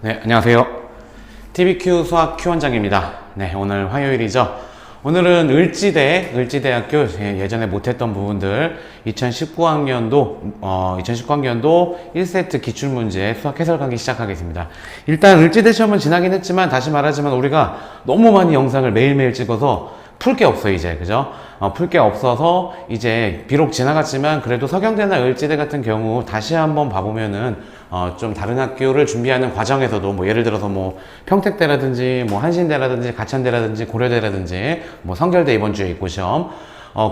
네, 안녕하세요. TVQ 수학 Q원장입니다. 네, 오늘 화요일이죠. 오늘은 을지대학교 예전에 못했던 부분들 2019학년도 1세트 기출문제 수학 해설 강의 시작하겠습니다. 일단 을지대 시험은 지나긴 했지만 다시 말하지만 우리가 너무 많이 영상을 매일매일 찍어서 풀 게 없어 이제, 그죠? 풀 게 없어서 이제 비록 지나갔지만 그래도 서경대나 을지대 같은 경우 다시 한번 봐보면은 좀 다른 학교를 준비하는 과정에서도 뭐 예를 들어서 뭐 평택대라든지 뭐 한신대라든지 가천대라든지 고려대라든지 뭐 성결대 이번 주에 있고 시험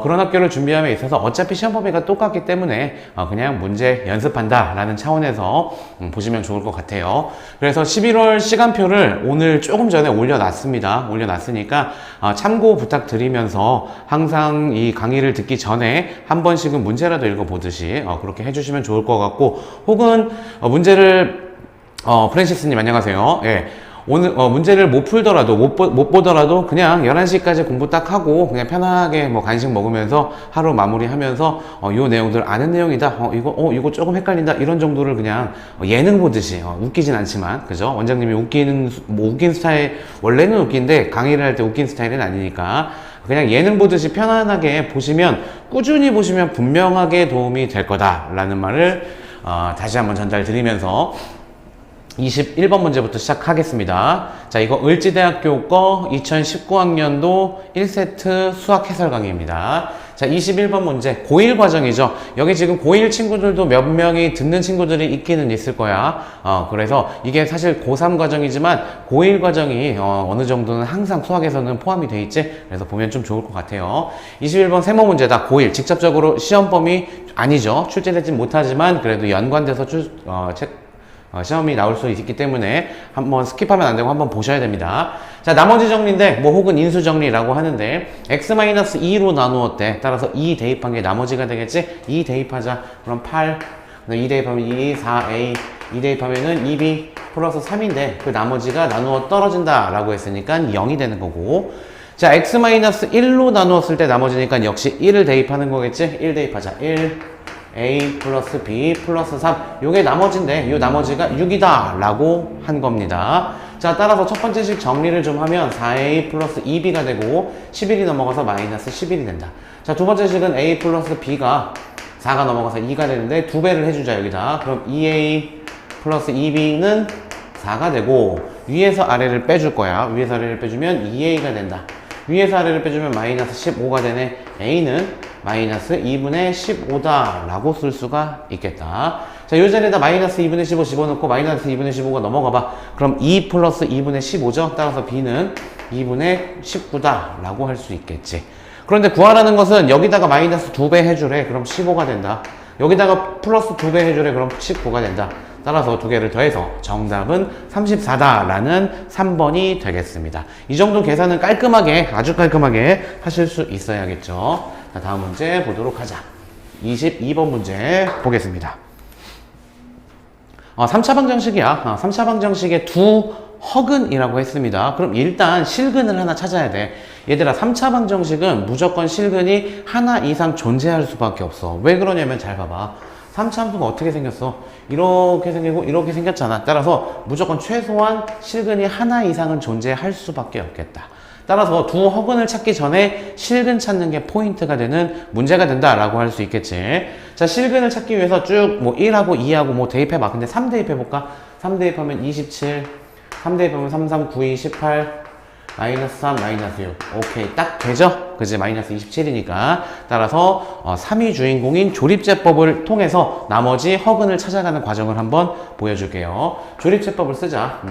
그런 학교를 준비함에 있어서 어차피 시험 범위가 똑같기 때문에 그냥 문제 연습한다 라는 차원에서 보시면 좋을 것 같아요. 그래서 11월 시간표를 오늘 조금 전에 올려놨습니다. 올려놨으니까 참고 부탁드리면서 항상 이 강의를 듣기 전에 한 번씩은 문제라도 읽어보듯이 그렇게 해주시면 좋을 것 같고, 혹은 문제를 프랜시스님 안녕하세요. 예. 오늘 문제를 못 풀더라도 못 보더라도 그냥 11시까지 공부 딱 하고 그냥 편하게 뭐 간식 먹으면서 하루 마무리하면서 요 내용들 아는 내용이다, 이거 조금 헷갈린다, 이런 정도를 그냥 예능 보듯이 웃기진 않지만, 그죠? 원장님이 웃긴 스타일, 원래는 웃긴데 강의를 할 때 웃긴 스타일은 아니니까 그냥 예능 보듯이 편안하게 보시면, 꾸준히 보시면 분명하게 도움이 될 거다라는 말을 다시 한번 전달드리면서 21번 문제부터 시작하겠습니다. 자, 이거 을지대학교 거 2019학년도 1세트 수학 해설 강의입니다. 자, 21번 문제, 고1 과정이죠. 여기 지금 고1 친구들도 몇 명이 듣는 친구들이 있기는 있을 거야. 그래서 이게 사실 고3 과정이지만 고1 과정이 어느 정도는 항상 수학에서는 포함이 돼 있지. 그래서 보면 좀 좋을 것 같아요. 21번 세모 문제다. 고1 직접적으로 시험 범위 아니죠. 출제되진 못하지만 그래도 연관돼서 시험이 나올 수 있기 때문에 한번 스킵하면 안 되고 한번 보셔야 됩니다. 자, 나머지 정리인데 뭐 혹은 인수 정리라고 하는데 x-2로 나누었대. 따라서 2 대입한 게 나머지가 되겠지? 2 대입하자. 그럼 8, 2 대입하면 2, 4a, 2 대입하면은 2b 플러스 3인데 그 나머지가 나누어 떨어진다 라고 했으니까 0이 되는 거고, 자, x-1로 나누었을 때 나머지니까 역시 1을 대입하는 거겠지? 1 대입하자. 1 a 플러스 b 플러스 3, 요게 나머지인데 요 나머지가 6이다 라고 한 겁니다. 자, 따라서 첫 번째 식 정리를 좀 하면 4a 플러스 2b가 되고 11이 넘어가서 마이너스 11이 된다. 자, 두 번째 식은 a 플러스 b가 4가 넘어가서 2가 되는데 두 배를 해주자 여기다. 그럼 2a 플러스 2b는 4가 되고 위에서 아래를 빼줄 거야. 위에서 아래를 빼주면 2a가 된다. 위에서 아래를 빼주면 마이너스 15가 되네. a는 마이너스 2분의 15다 라고 쓸 수가 있겠다. 자, 요 자리에다 마이너스 2분의 15 집어넣고 마이너스 2분의 15가 넘어가 봐. 그럼 2 플러스 2분의 15죠. 따라서 b는 2분의 19다 라고 할 수 있겠지. 그런데 구하라는 것은 여기다가 마이너스 2배 해주래. 그럼 15가 된다. 여기다가 플러스 2배 해주래. 그럼 19가 된다. 따라서 두 개를 더해서 정답은 34다 라는 3번이 되겠습니다. 이 정도 계산은 깔끔하게, 아주 깔끔하게 하실 수 있어야겠죠. 자, 다음 문제 보도록 하자. 22번 문제 보겠습니다. 3차 방정식이야. 3차 방정식의 두 허근이라고 했습니다. 그럼 일단 실근을 하나 찾아야 돼. 얘들아, 3차 방정식은 무조건 실근이 하나 이상 존재할 수밖에 없어. 왜 그러냐면 잘 봐봐. 3차 함수가 어떻게 생겼어? 이렇게 생기고 이렇게 생겼잖아. 따라서 무조건 최소한 실근이 하나 이상은 존재할 수밖에 없겠다. 따라서 두 허근을 찾기 전에 실근 찾는 게 포인트가 되는 문제가 된다라고 할 수 있겠지. 자, 실근을 찾기 위해서 쭉 뭐 1하고 2하고 뭐 대입해봐. 근데 3 대입해볼까? 3 대입하면 27, 3 대입하면 3, 3, 9, 2, 18, 마이너스 3, 마이너스 6. 오케이, 딱 되죠? 그지? 마이너스 27이니까. 따라서 3이 주인공인 조립제법을 통해서 나머지 허근을 찾아가는 과정을 한번 보여줄게요. 조립제법을 쓰자.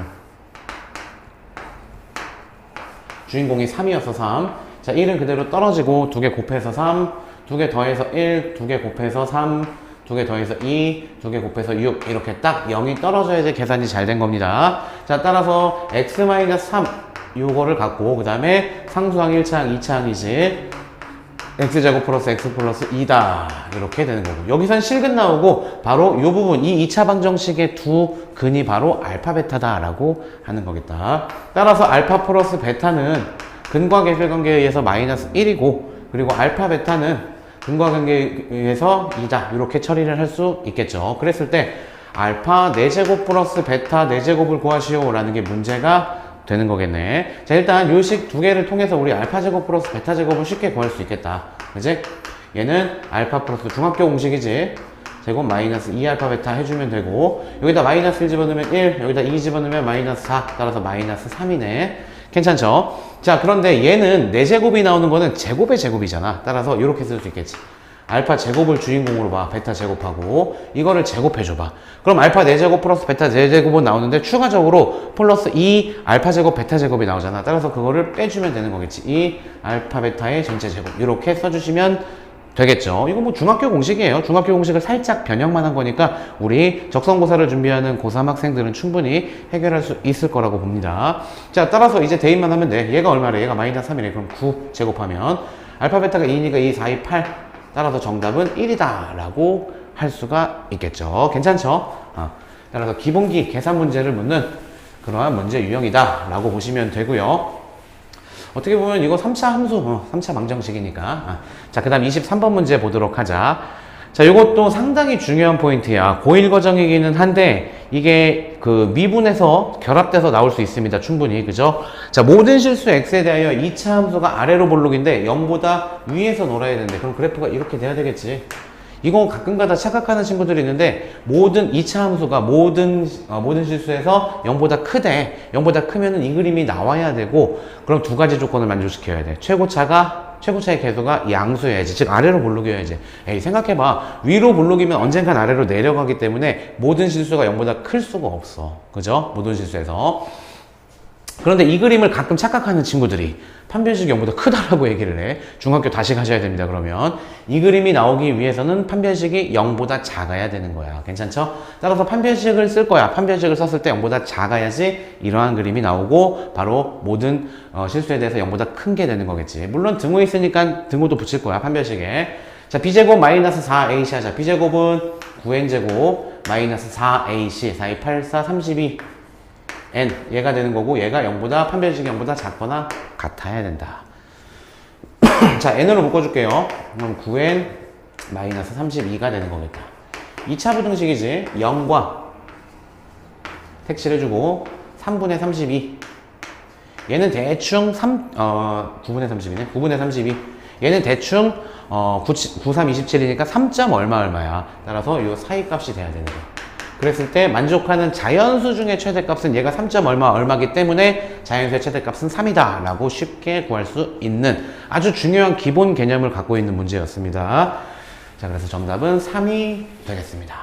주인공이 3이어서 3. 자, 1은 그대로 떨어지고 2개 곱해서 3, 2개 더해서 1, 2개 곱해서 3, 2개 더해서 2, 2개 곱해서 6. 이렇게 딱 0이 떨어져야지 계산이 잘 된 겁니다. 자, 따라서 x-3 요거를 갖고 그 다음에 상수항 1차항 2차항이지 x제곱 플러스 x 플러스 2다 이렇게 되는 거고, 여기선 실근 나오고 바로 요 부분, 이 2차 방정식의 두 근이 바로 알파 베타다 라고 하는 거겠다. 따라서 알파 플러스 베타는 근과 계절 관계에 의해서 마이너스 1이고, 그리고 알파 베타는 근과 관계에 의해서 2다 이렇게 처리를 할 수 있겠죠. 그랬을 때 알파 4제곱 플러스 베타 4제곱을 구하시오 라는 게 문제가 되는 거겠네. 자, 일단 요식 두 개를 통해서 우리 알파 제곱 플러스 베타 제곱을 쉽게 구할 수 있겠다. 그지? 얘는 알파 플러스 중학교 공식이지. 제곱 마이너스 2알파 베타 해주면 되고, 여기다 마이너스 1 집어넣으면 1, 여기다 2 집어넣으면 마이너스 4, 따라서 마이너스 3이네. 괜찮죠? 자, 그런데 얘는 4제곱이 나오는 거는 제곱의 제곱이잖아. 따라서 이렇게 쓸 수 있겠지. 알파 제곱을 주인공으로 봐. 베타 제곱하고 이거를 제곱해줘봐. 그럼 알파 4제곱 플러스 베타 4제곱은 나오는데 추가적으로 플러스 2 알파 제곱 베타 제곱이 나오잖아. 따라서 그거를 빼주면 되는 거겠지. 2 알파 베타의 전체 제곱 이렇게 써주시면 되겠죠. 이거 뭐 중학교 공식이에요. 중학교 공식을 살짝 변형만 한 거니까 우리 적성고사를 준비하는 고3 학생들은 충분히 해결할 수 있을 거라고 봅니다. 자, 따라서 이제 대입만 하면 돼. 얘가 얼마래? 얘가 마이너스 3이래. 그럼 9 제곱하면 알파 베타가 2니까 2, 4, 2, 8. 따라서 정답은 1이다 라고 할 수가 있겠죠. 괜찮죠? 따라서 기본기 계산 문제를 묻는 그러한 문제 유형이다 라고 보시면 되고요. 어떻게 보면 이거 3차 함수, 3차 방정식이니까. 자, 그 다음 23번 문제 보도록 하자. 자, 이것도 상당히 중요한 포인트야. 고1 과정이기는 한데 이게 그 미분에서 결합돼서 나올 수 있습니다. 충분히. 그죠? 자, 모든 실수 x에 대하여 2차 함수가 아래로 볼록인데 0보다 위에서 놀아야 되는데 그럼 그래프가 이렇게 돼야 되겠지. 이거 가끔가다 착각하는 친구들이 있는데 모든 2차 함수가 모든 실수에서 0보다 크대. 0보다 크면은 이 그림이 나와야 되고 그럼 두 가지 조건을 만족시켜야 돼. 최고차의 계수가 양수여야지. 즉 아래로 볼록이어야지. 에이, 생각해봐. 위로 볼록이면 언젠간 아래로 내려가기 때문에 모든 실수가 0보다 클 수가 없어. 그죠? 모든 실수에서. 그런데 이 그림을 가끔 착각하는 친구들이 판별식이 0보다 크다라고 얘기를 해. 중학교 다시 가셔야 됩니다. 그러면 이 그림이 나오기 위해서는 판별식이 0보다 작아야 되는 거야. 괜찮죠? 따라서 판별식을 쓸 거야. 판별식을 썼을 때 0보다 작아야지 이러한 그림이 나오고 바로 모든 실수에 대해서 0보다 큰 게 되는 거겠지. 물론 등호 있으니까 등호도 붙일 거야. 판별식에. 자, b제곱 마이너스 4ac 하자. b제곱은 9n제곱 마이너스 4ac 4, 2, 8, 4, 32 n 얘가 되는 거고 얘가 0보다 판별식이 0보다 작거나 같아야 된다. 자, n으로 묶어줄게요. 그럼 9n 마이너스 32가 되는 거겠다. 2차 부등식이지. 0과 색칠해주고 3분의 32 얘는 대충 9분의 32네. 9분의 32 얘는 대충 93, 27이니까 3점 얼마야. 따라서 이 사이 값이 돼야 되는 거야. 그랬을 때 만족하는 자연수 중의 최대값은 얘가 3점 얼마기 때문에 자연수의 최대값은 3이다 라고 쉽게 구할 수 있는 아주 중요한 기본 개념을 갖고 있는 문제였습니다. 자, 그래서 정답은 3이 되겠습니다.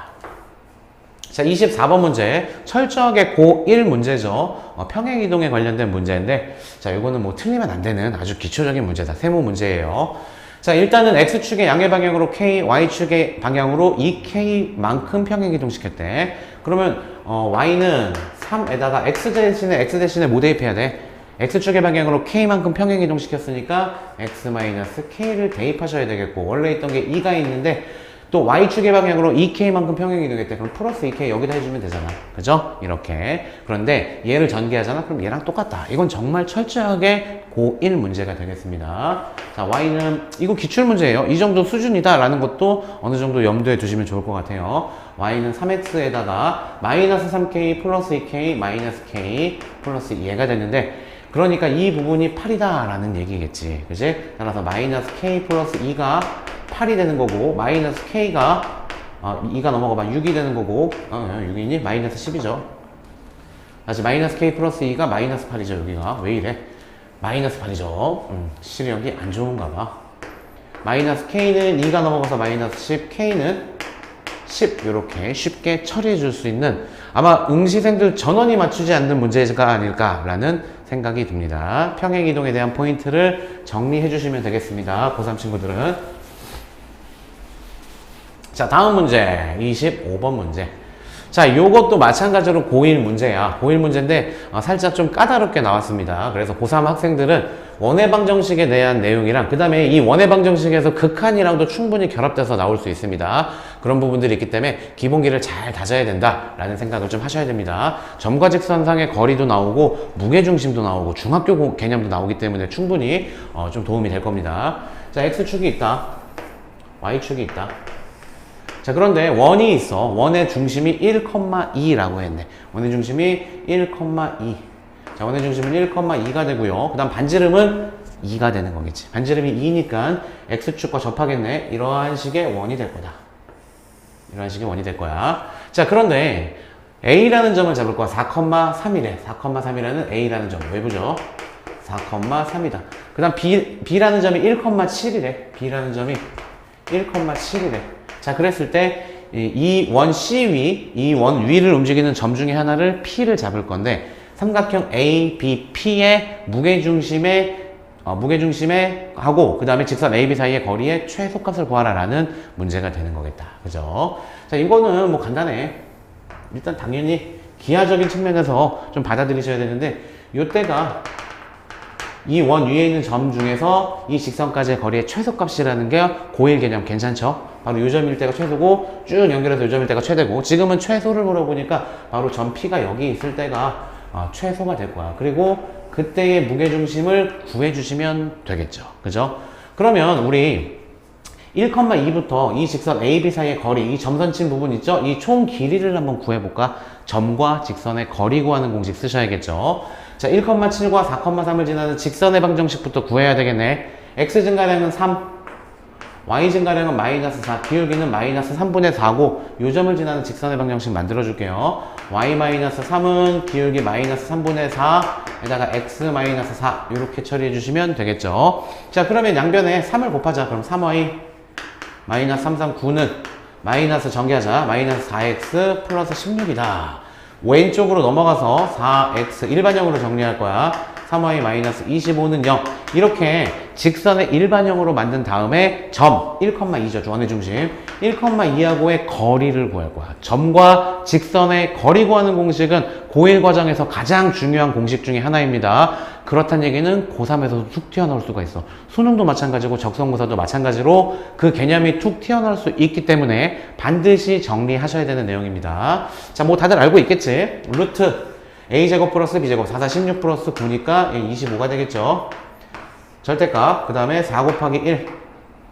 자, 24번 문제 철저하게 고1 문제죠. 평행이동에 관련된 문제인데 자, 이거는 뭐 틀리면 안 되는 아주 기초적인 문제다. 세모 문제예요. 자, 일단은 X축의 양의 방향으로 K, Y축의 방향으로 2K만큼 평행이동시켰대. 그러면 Y는 3에다가 X 대신에 뭐 대입해야 돼? X축의 방향으로 K만큼 평행이동시켰으니까 X-K를 대입하셔야 되겠고 원래 있던 게 2가 있는데 또 Y축의 방향으로 2K만큼 평행이동했대. 그럼 플러스 2K 여기다 해주면 되잖아. 그죠? 이렇게. 그런데 얘를 전개하잖아. 그럼 얘랑 똑같다. 이건 정말 철저하게 고1 문제가 되겠습니다. 자, Y는 이거 기출문제예요. 이 정도 수준이다 라는 것도 어느 정도 염두에 두시면 좋을 것 같아요. Y는 3X에다가 마이너스 3K 플러스 2K 마이너스 K 플러스 얘가 됐는데 그러니까 이 부분이 8이다 라는 얘기겠지. 그지? 따라서 마이너스 K 플러스 2가 8이 되는 거고 마이너스 K가 2가 넘어가봐 6이 되는 거고 6이니? 마이너스 10이죠. 다시 마이너스 K 플러스 2가 마이너스 8이죠. 여기가 왜 이래? 마이너스 8이죠. 시력이 안 좋은가 봐. 마이너스 K는 2가 넘어가서 마이너스 10 K는 10 이렇게 쉽게 처리해 줄 수 있는 아마 응시생들 전원이 맞추지 않는 문제가 아닐까라는 생각이 듭니다. 평행이동에 대한 포인트를 정리해 주시면 되겠습니다. 고3 친구들은. 자, 다음 문제 25번 문제. 자, 요것도 마찬가지로 고1 문제야. 고1 문제인데 살짝 좀 까다롭게 나왔습니다. 그래서 고3 학생들은 원해방정식에 대한 내용이랑 그 다음에 이 원해방정식에서 극한이랑도 충분히 결합돼서 나올 수 있습니다. 그런 부분들이 있기 때문에 기본기를 잘 다져야 된다라는 생각을 좀 하셔야 됩니다. 점과 직선상의 거리도 나오고 무게중심도 나오고 중학교 개념도 나오기 때문에 충분히 좀 도움이 될 겁니다. 자, X축이 있다. Y축이 있다. 자, 그런데 원이 있어. 원의 중심이 1,2라고 했네. 원의 중심이 1,2. 자, 원의 중심은 1,2가 되고요. 그 다음 반지름은 2가 되는 거겠지. 반지름이 2니까 x축과 접하겠네. 이러한 식의 원이 될 거다. 이러한 식의 원이 될 거야. 자, 그런데 A라는 점을 잡을 거야. 4,3이래. 4,3이라는 A라는 점. 외부죠. 4,3이다. 그 다음 B라는 점이 1,7이래. B라는 점이 1,7이래. 자, 그랬을 때 이 원 C 위, 이 원 위를 움직이는 점 중에 하나를 P를 잡을 건데 삼각형 A, B, P의 무게중심에 하고 그 다음에 직선 A, B 사이의 거리의 최소값을 구하라라는 문제가 되는 거겠다. 그죠? 자, 이거는 뭐 간단해. 일단 당연히 기하적인 측면에서 좀 받아들이셔야 되는데 요때가 이 원 위에 있는 점 중에서 이 직선까지의 거리의 최소값이라는 게 고1 개념 괜찮죠? 바로 요 점일 때가 최소고 쭉 연결해서 요 점일 때가 최대고 지금은 최소를 물어보니까 바로 점 P가 여기 있을 때가 최소가 될 거야. 그리고 그때의 무게중심을 구해주시면 되겠죠. 그죠? 그러면 우리 1,2부터 이 직선 AB 사이의 거리, 이 점선 친 부분 있죠? 이 총 길이를 한번 구해볼까? 점과 직선의 거리 구하는 공식 쓰셔야겠죠. 자, 1,7과 4,3을 지나는 직선의 방정식부터 구해야 되겠네. x 증가량은 3, y 증가량은 마이너스 4, 기울기는 마이너스 3분의 4고 요 점을 지나는 직선의 방정식 만들어줄게요. y 마이너스 3은 기울기 마이너스 3분의 4 에다가 x 마이너스 4 이렇게 처리해 주시면 되겠죠. 자, 그러면 양변에 3을 곱하자. 그럼 3y 마이너스 3, 3, 9는 마이너스 전개하자. 마이너스 4x 플러스 16이다. 왼쪽으로 넘어가서 4x 일반형으로 정리할 거야. 3y 마이너스 25는 0. 이렇게 직선의 일반형으로 만든 다음에 점 1,2죠. 원의 중심 1,2하고의 거리를 구할 거야. 점과 직선의 거리 구하는 공식은 고1 과정에서 가장 중요한 공식 중에 하나입니다. 그렇다는 얘기는 고3에서도 툭 튀어나올 수가 있어. 수능도 마찬가지고 적성고사도 마찬가지로 그 개념이 툭 튀어나올 수 있기 때문에 반드시 정리하셔야 되는 내용입니다. 자, 뭐 다들 알고 있겠지? 루트 a제곱 플러스 b제곱 4, 4, 16 플러스 9니까 25가 되겠죠. 절대값 그 다음에 4 곱하기 1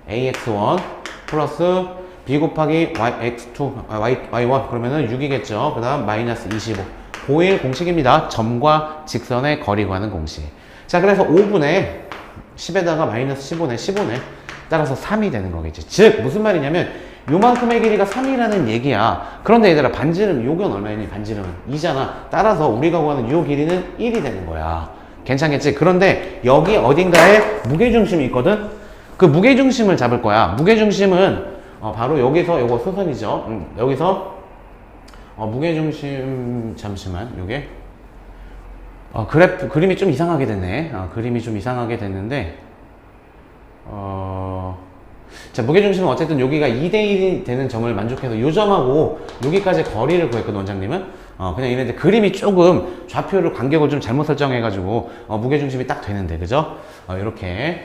ax1 플러스 b 곱하기 yx2 y1 그러면은 6이겠죠. 그 다음 마이너스 25 고1 공식입니다. 점과 직선의 거리 구하는 공식. 자, 그래서 5분의 10에다가 마이너스 15네 따라서 3이 되는 거겠지. 즉 무슨 말이냐면 요만큼의 길이가 3이라는 얘기야. 그런데 얘들아 반지름 요건 얼마니? 반지름은 2잖아. 따라서 우리가 구하는 요 길이는 1이 되는 거야. 괜찮겠지? 그런데 여기 어딘가에 무게중심이 있거든? 그 무게중심을 잡을 거야. 무게중심은 바로 여기서 요거 수선이죠. 여기서 무게중심 잠시만 요게 그림이 좀 이상하게 됐네. 그림이 좀 이상하게 됐는데 자, 무게중심은 어쨌든 여기가 2대1이 되는 점을 만족해서 요 점하고 여기까지 거리를 구했거든, 원장님은. 그냥 이랬는데 그림이 조금 좌표를 간격을 좀 잘못 설정해가지고 무게중심이 딱 되는데, 그죠? 이렇게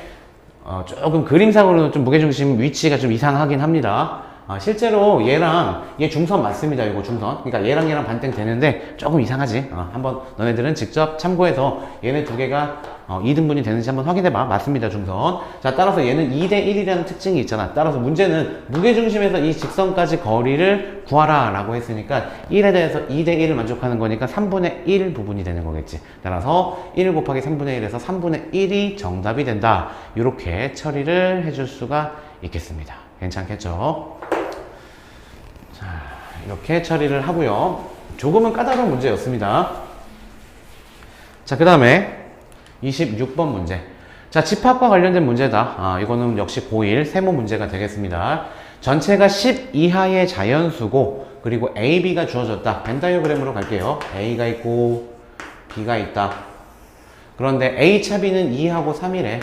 조금 그림상으로는 좀 무게중심 위치가 좀 이상하긴 합니다. 실제로 얘 중선 맞습니다. 이거 중선. 그러니까 얘랑 반땡 되는데 조금 이상하지. 한번 너네들은 직접 참고해서 얘네 두 개가 2등분이 되는지 한번 확인해봐. 맞습니다. 중선. 자, 따라서 얘는 2대1이라는 특징이 있잖아. 따라서 문제는 무게중심에서 이 직선까지 거리를 구하라 라고 했으니까 1에 대해서 2대1을 만족하는 거니까 3분의 1 부분이 되는 거겠지. 따라서 1 곱하기 3분의 1에서 3분의 1이 정답이 된다. 이렇게 처리를 해줄 수가 있겠습니다. 괜찮겠죠? 자, 이렇게 처리를 하고요. 조금은 까다로운 문제였습니다. 자, 그 다음에 26번 문제. 자, 집합과 관련된 문제다. 이거는 역시 고1 세모 문제가 되겠습니다. 전체가 10 이하의 자연수고 그리고 A, B가 주어졌다. 벤 다이어그램으로 갈게요. A가 있고 B가 있다. 그런데 A차 B는 2하고 3이래.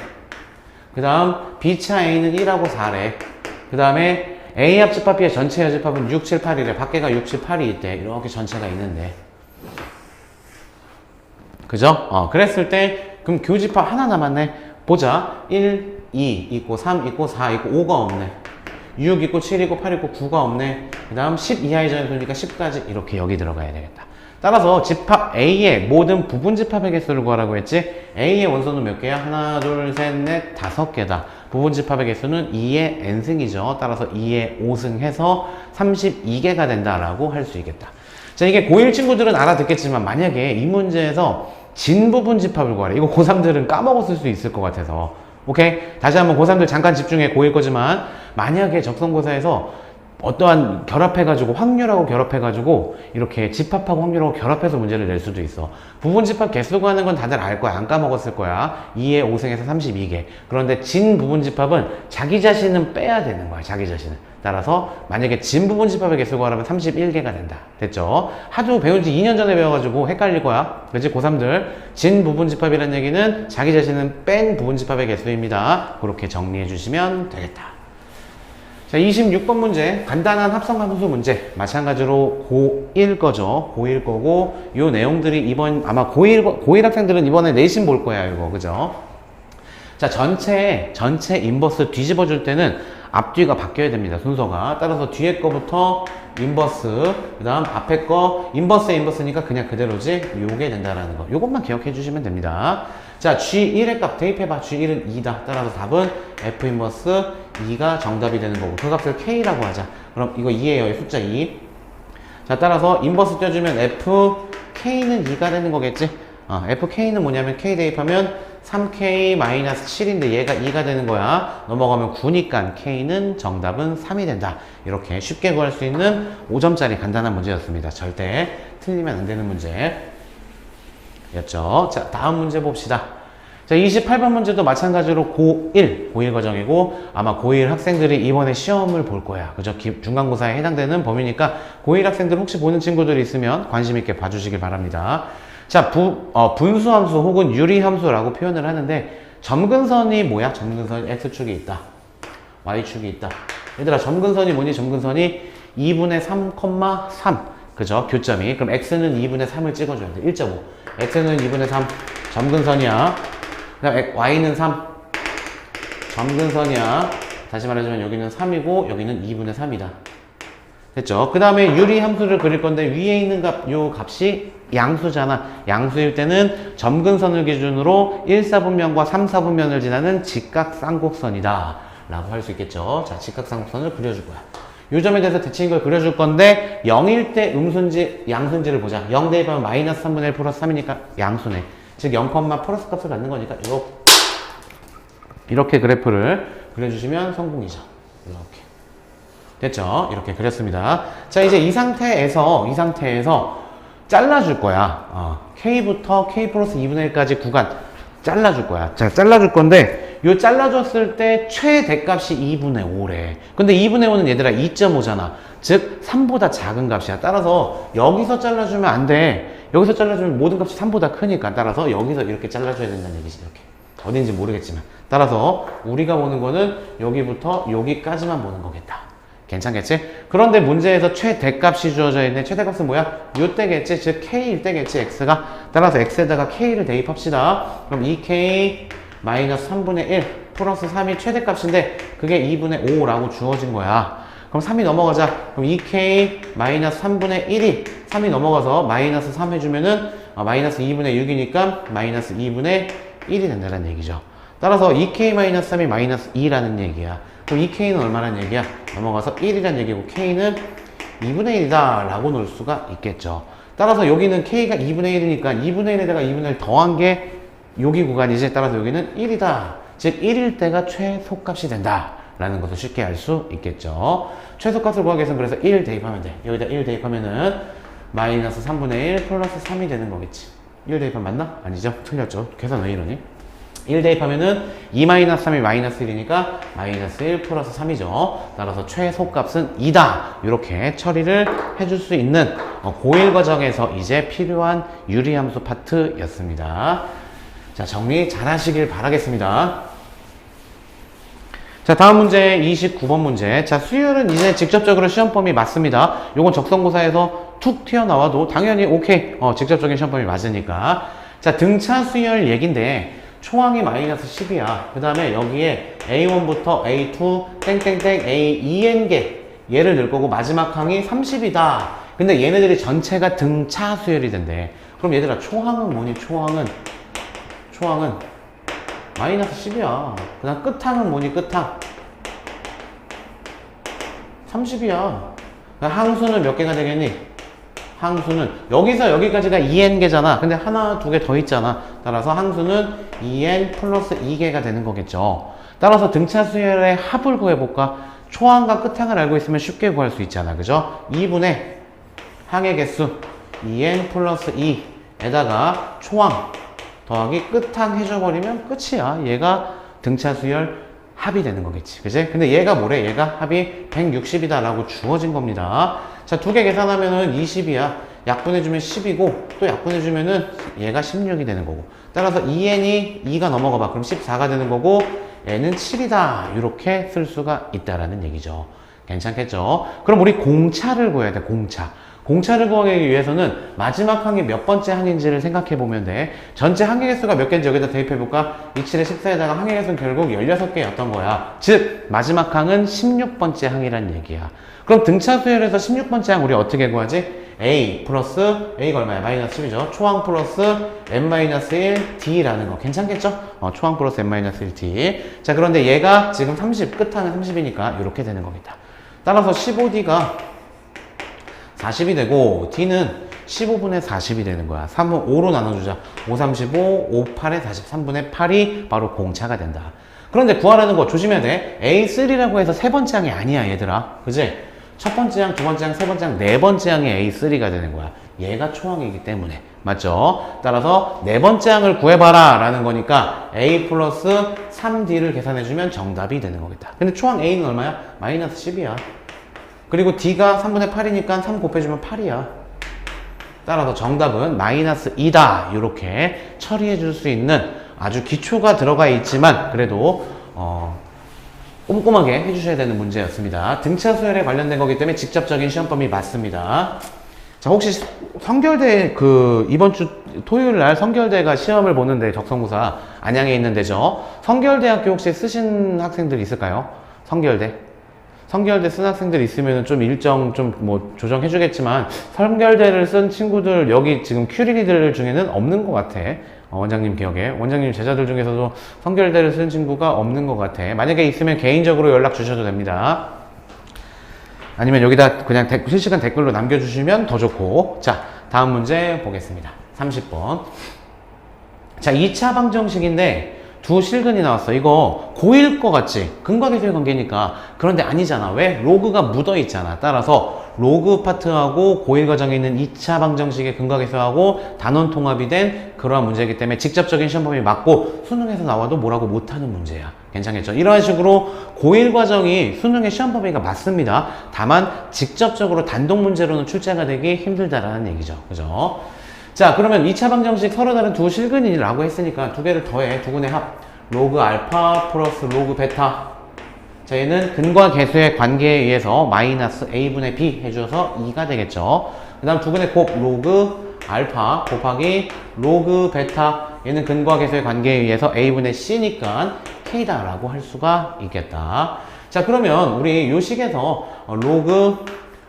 그 다음 B차 A는 1하고 4래. 그 다음에 A 합집합 B의 전체 여집합은 6, 7, 8이래. 밖에가 6, 7, 8이 있대. 이렇게 전체가 있는데. 그죠? 그랬을 때 그럼 교집합 하나 남았네. 보자. 1, 2 있고 3 있고 4 있고 5가 없네. 6 있고 7 있고 8 있고 9가 없네. 그 다음 10 이하의 자연수니까 10까지 이렇게 여기 들어가야 되겠다. 따라서 집합 A의 모든 부분 집합의 개수를 구하라고 했지. A의 원소는 몇 개야? 하나, 둘, 셋, 넷, 5개다. 부분집합의 개수는 2의 n승이죠. 따라서 2의 5승 해서 32개가 된다라고 할 수 있겠다. 자, 이게 고1 친구들은 알아듣겠지만 만약에 이 문제에서 진부분집합을 구하래. 이거 고3들은 까먹었을 수 있을 것 같아서. 오케이? 다시 한번 고3들 잠깐 집중해. 고1 거지만 만약에 적성고사에서 어떠한 결합해가지고 확률하고 결합해가지고 이렇게 집합하고 확률하고 결합해서 문제를 낼 수도 있어. 부분집합 개수 구하는 건 다들 알 거야. 안 까먹었을 거야. 2의 5승에서 32개. 그런데 진부분집합은 자기 자신은 빼야 되는 거야. 자기 자신은. 따라서 만약에 진부분집합의 개수 구하려면 31개가 된다. 됐죠? 하도 배운 지 2년 전에 배워가지고 헷갈릴 거야. 그렇지? 고3들. 진부분집합이라는 얘기는 자기 자신은 뺀 부분집합의 개수입니다. 그렇게 정리해 주시면 되겠다. 자, 26번 문제, 간단한 합성함수 문제. 마찬가지로 고1 거죠. 고1 거고, 요 내용들이 이번, 아마 고1 학생들은 이번에 내신 볼 거야, 이거. 그죠? 자, 전체 인버스 뒤집어 줄 때는 앞뒤가 바뀌어야 됩니다, 순서가. 따라서 뒤에 거부터 인버스, 그 다음 앞에 거, 인버스니까 그냥 그대로지, 요게 된다라는 거. 요것만 기억해 주시면 됩니다. 자, G1의 값 대입해봐. G1은 2다. 따라서 답은 F 인버스 2가 정답이 되는 거고, 그 값을 K라고 하자. 그럼 이거 2예요. 숫자 2. 자, 따라서 인버스 떼주면 FK는 2가 되는 거겠지? FK는 뭐냐면 K 대입하면 3K-7인데 얘가 2가 되는 거야. 넘어가면 9니까 K는 정답은 3이 된다. 이렇게 쉽게 구할 수 있는 5점짜리 간단한 문제였습니다. 절대 틀리면 안 되는 문제 였죠. 자, 다음 문제 봅시다. 자, 28번 문제도 마찬가지로 고1 과정이고, 아마 고1 학생들이 이번에 시험을 볼 거야. 그죠? 중간고사에 해당되는 범위니까 고1 학생들 혹시 보는 친구들이 있으면 관심 있게 봐주시길 바랍니다. 자, 분수함수 혹은 유리함수라고 표현을 하는데, 점근선이 뭐야? 점근선이 X축이 있다. Y축이 있다. 얘들아, 점근선이 뭐니? 점근선이 2분의 3,3. 그죠? 교점이. 그럼 X는 2분의 3을 찍어줘야 돼. 1.5. X는 2분의 3. 점근선이야. 그 다음 Y는 3. 점근선이야. 다시 말해주면 여기는 3이고, 여기는 2분의 3이다. 됐죠? 그 다음에 유리함수를 그릴 건데, 위에 있는 값, 요 값이 양수잖아. 양수일 때는 점근선을 기준으로 1, 4분면과 3, 4분면을 지나는 직각쌍곡선이다. 라고 할 수 있겠죠? 자, 직각쌍곡선을 그려줄 거야. 요 점에 대해서 대칭 걸 그려줄 건데, 0일 때 음수인지 양수인지를 보자. 0 대입하면 마이너스 3분의 1 플러스 3이니까 양수네. 즉 0, 플러스 값을 갖는 거니까 이렇게 그래프를 그려주시면 성공이죠. 이렇게. 됐죠? 이렇게 그렸습니다. 자, 이제 이 상태에서 잘라줄 거야. K부터 K 플러스 2분의 1까지 구간 잘라줄 거야. 자, 잘라줄 건데, 요 잘라줬을 때 최대값이 2분의 5래. 근데 2분의 5는 얘들아 2.5잖아. 즉, 3보다 작은 값이야. 따라서 여기서 잘라주면 안 돼. 여기서 잘라주면 모든 값이 3보다 크니까. 따라서 여기서 이렇게 잘라줘야 된다는 얘기지. 이렇게. 어딘지 모르겠지만. 따라서 우리가 보는 거는 여기부터 여기까지만 보는 거겠다. 괜찮겠지? 그런데 문제에서 최대값이 주어져 있네. 최대값은 뭐야? 요때겠지? 즉 K일 때겠지? X가. 따라서 X에다가 K를 대입합시다. 그럼 2K 마이너스 3분의 1 플러스 3이 최대값인데 그게 2분의 5라고 주어진 거야. 그럼 3이 넘어가자. 그럼 2K 마이너스 3분의 1이 3이 넘어가서 마이너스 3 해주면은 마이너스 2분의 6이니까 마이너스 2분의 1이 된다는 얘기죠. 따라서 2K 마이너스 3이 마이너스 2라는 얘기야. 그럼 2K는 얼마란 얘기야? 넘어가서 1이란 얘기고 K는 2분의 1이다 라고 놓을 수가 있겠죠. 따라서 여기는 K가 2분의 1이니까 2분의 1에다가 2분의 1 더한 게 여기 구간이지. 따라서 여기는 1이다. 즉 1일 때가 최소값이 된다 라는 것을 쉽게 알 수 있겠죠. 최소값을 구하기 위해서는 그래서 1 대입하면 돼. 여기다 1 대입하면은 마이너스 3분의 1 플러스 3이 되는 거겠지. 1 대입하면 맞나? 아니죠. 틀렸죠. 계산 왜 이러니? 1 대입하면은 2-3이 마이너스 1이니까 마이너스 1 플러스 3이죠. 따라서 최소값은 2다. 이렇게 처리를 해줄 수 있는 고1 과정에서 이제 필요한 유리함수 파트였습니다. 자, 정리 잘 하시길 바라겠습니다. 자, 다음 문제 29번 문제. 자, 수열은 이제 직접적으로 시험 범위 맞습니다. 요건 적성고사에서 툭 튀어나와도 당연히 오케이. 직접적인 시험 범위 맞으니까. 자, 등차 수열 얘긴데 초항이 마이너스 10이야. 그 다음에 여기에 A1부터 A2, 땡땡땡 A2N개 얘를 넣을 거고 마지막 항이 30이다. 근데 얘네들이 전체가 등차 수열이 된대. 그럼 얘들아 초항은 뭐니? 초항은 마이너스 10이야. 그 다음 끝항은 뭐니? 끝항 30이야. 항수는 몇 개가 되겠니? 항수는 여기서 여기까지가 2n개잖아. 근데 하나, 두 개 더 있잖아. 따라서 항수는 2n 플러스 2개가 되는 거겠죠. 따라서 등차 수열의 합을 구해볼까? 초항과 끝항을 알고 있으면 쉽게 구할 수 있잖아. 그죠? 2분의 항의 개수 2n 플러스 2에다가 초항 더하기 끝항 해줘버리면 끝이야. 얘가 등차 수열 합이 되는 거겠지. 그지? 근데 얘가 뭐래? 얘가 합이 160이다 라고 주어진 겁니다. 자, 두 개 계산하면은 20이야. 약분해주면 10이고, 또 약분해주면은 얘가 16이 되는 거고. 따라서 2n이 2가 넘어가 봐. 그럼 14가 되는 거고, n은 7이다. 이렇게 쓸 수가 있다라는 얘기죠. 괜찮겠죠? 그럼 우리 공차를 구해야 돼, 공차. 공차를 구하기 위해서는 마지막 항이 몇 번째 항인지를 생각해 보면 돼. 전체 항의 개수가 몇 개인지 여기다 대입해 볼까? 27에 14에다가 항의 개수는 결국 16개였던 거야. 즉 마지막 항은 16번째 항이란 얘기야. 그럼 등차 수열에서 16번째 항 우리 어떻게 구하지? a 플러스 a가 얼마야? 마이너스 10이죠. 초항 플러스 n-1 d라는 거 괜찮겠죠? 초항 플러스 n-1 d. 자, 그런데 얘가 지금 30, 끝항은 30이니까 이렇게 되는 겁니다. 따라서 15d가 40이 되고 D는 15분의 40이 되는 거야. 3은 5로 나눠주자. 5, 35, 5, 8에 40. 3분의 8이 바로 공차가 된다. 그런데 구하라는 거 조심해야 돼. A3라고 해서 세 번째 항이 아니야, 얘들아. 그지? 첫 번째 항, 두 번째 항, 세 번째 항, 네 번째 항이 A3가 되는 거야. 얘가 초항이기 때문에. 맞죠? 따라서 네 번째 항을 구해봐라 라는 거니까 A 플러스 3D를 계산해주면 정답이 되는 거겠다. 근데 초항 A는 얼마야? 마이너스 10이야. 그리고 D가 3분의 8이니까 3 곱해주면 8이야. 따라서 정답은 마이너스 2다. 이렇게 처리해 줄 수 있는 아주 기초가 들어가 있지만 그래도 꼼꼼하게 해주셔야 되는 문제였습니다. 등차 수열에 관련된 거기 때문에 직접적인 시험범위 맞습니다. 자, 혹시 성결대 이번 주 토요일 날 성결대가 시험을 보는데 적성무사 안양에 있는 데죠. 성결대학교 혹시 쓰신 학생들 있을까요? 성결대 쓴 학생들 있으면 좀 일정 좀 뭐 조정해 주겠지만 성결대를 쓴 친구들 여기 지금 큐리니들 중에는 없는 것 같아. 원장님 기억에. 원장님 제자들 중에서도 성결대를 쓴 친구가 없는 것 같아. 만약에 있으면 개인적으로 연락 주셔도 됩니다. 아니면 여기다 그냥 실시간 댓글로 남겨주시면 더 좋고. 자, 다음 문제 보겠습니다. 30번. 자, 2차 방정식인데 두 실근이 나왔어. 이거 고일 거 같지? 근과계수의 관계니까. 그런데 아니잖아. 왜? 로그가 묻어 있잖아. 따라서 로그 파트하고 고일 과정에 있는 2차 방정식의 근과계수하고 단원 통합이 된 그러한 문제이기 때문에 직접적인 시험범위 맞고 수능에서 나와도 뭐라고 못하는 문제야. 괜찮겠죠? 이런 식으로 고일 과정이 수능의 시험범위가 맞습니다. 다만 직접적으로 단독 문제로는 출제가 되기 힘들다라는 얘기죠. 그죠? 자, 그러면 2차 방정식 서로 다른 두 실근이라고 했으니까 두 개를 더해. 두 근의 합. 로그 알파 플러스 로그 베타. 자, 얘는 근과 계수의 관계에 의해서 마이너스 a분의 b 해줘서 2가 되겠죠. 그 다음 두 근의 곱. 로그 알파 곱하기 로그 베타. 얘는 근과 계수의 관계에 의해서 a분의 c니까 k다 라고 할 수가 있겠다. 자, 그러면 우리 요 식에서 로그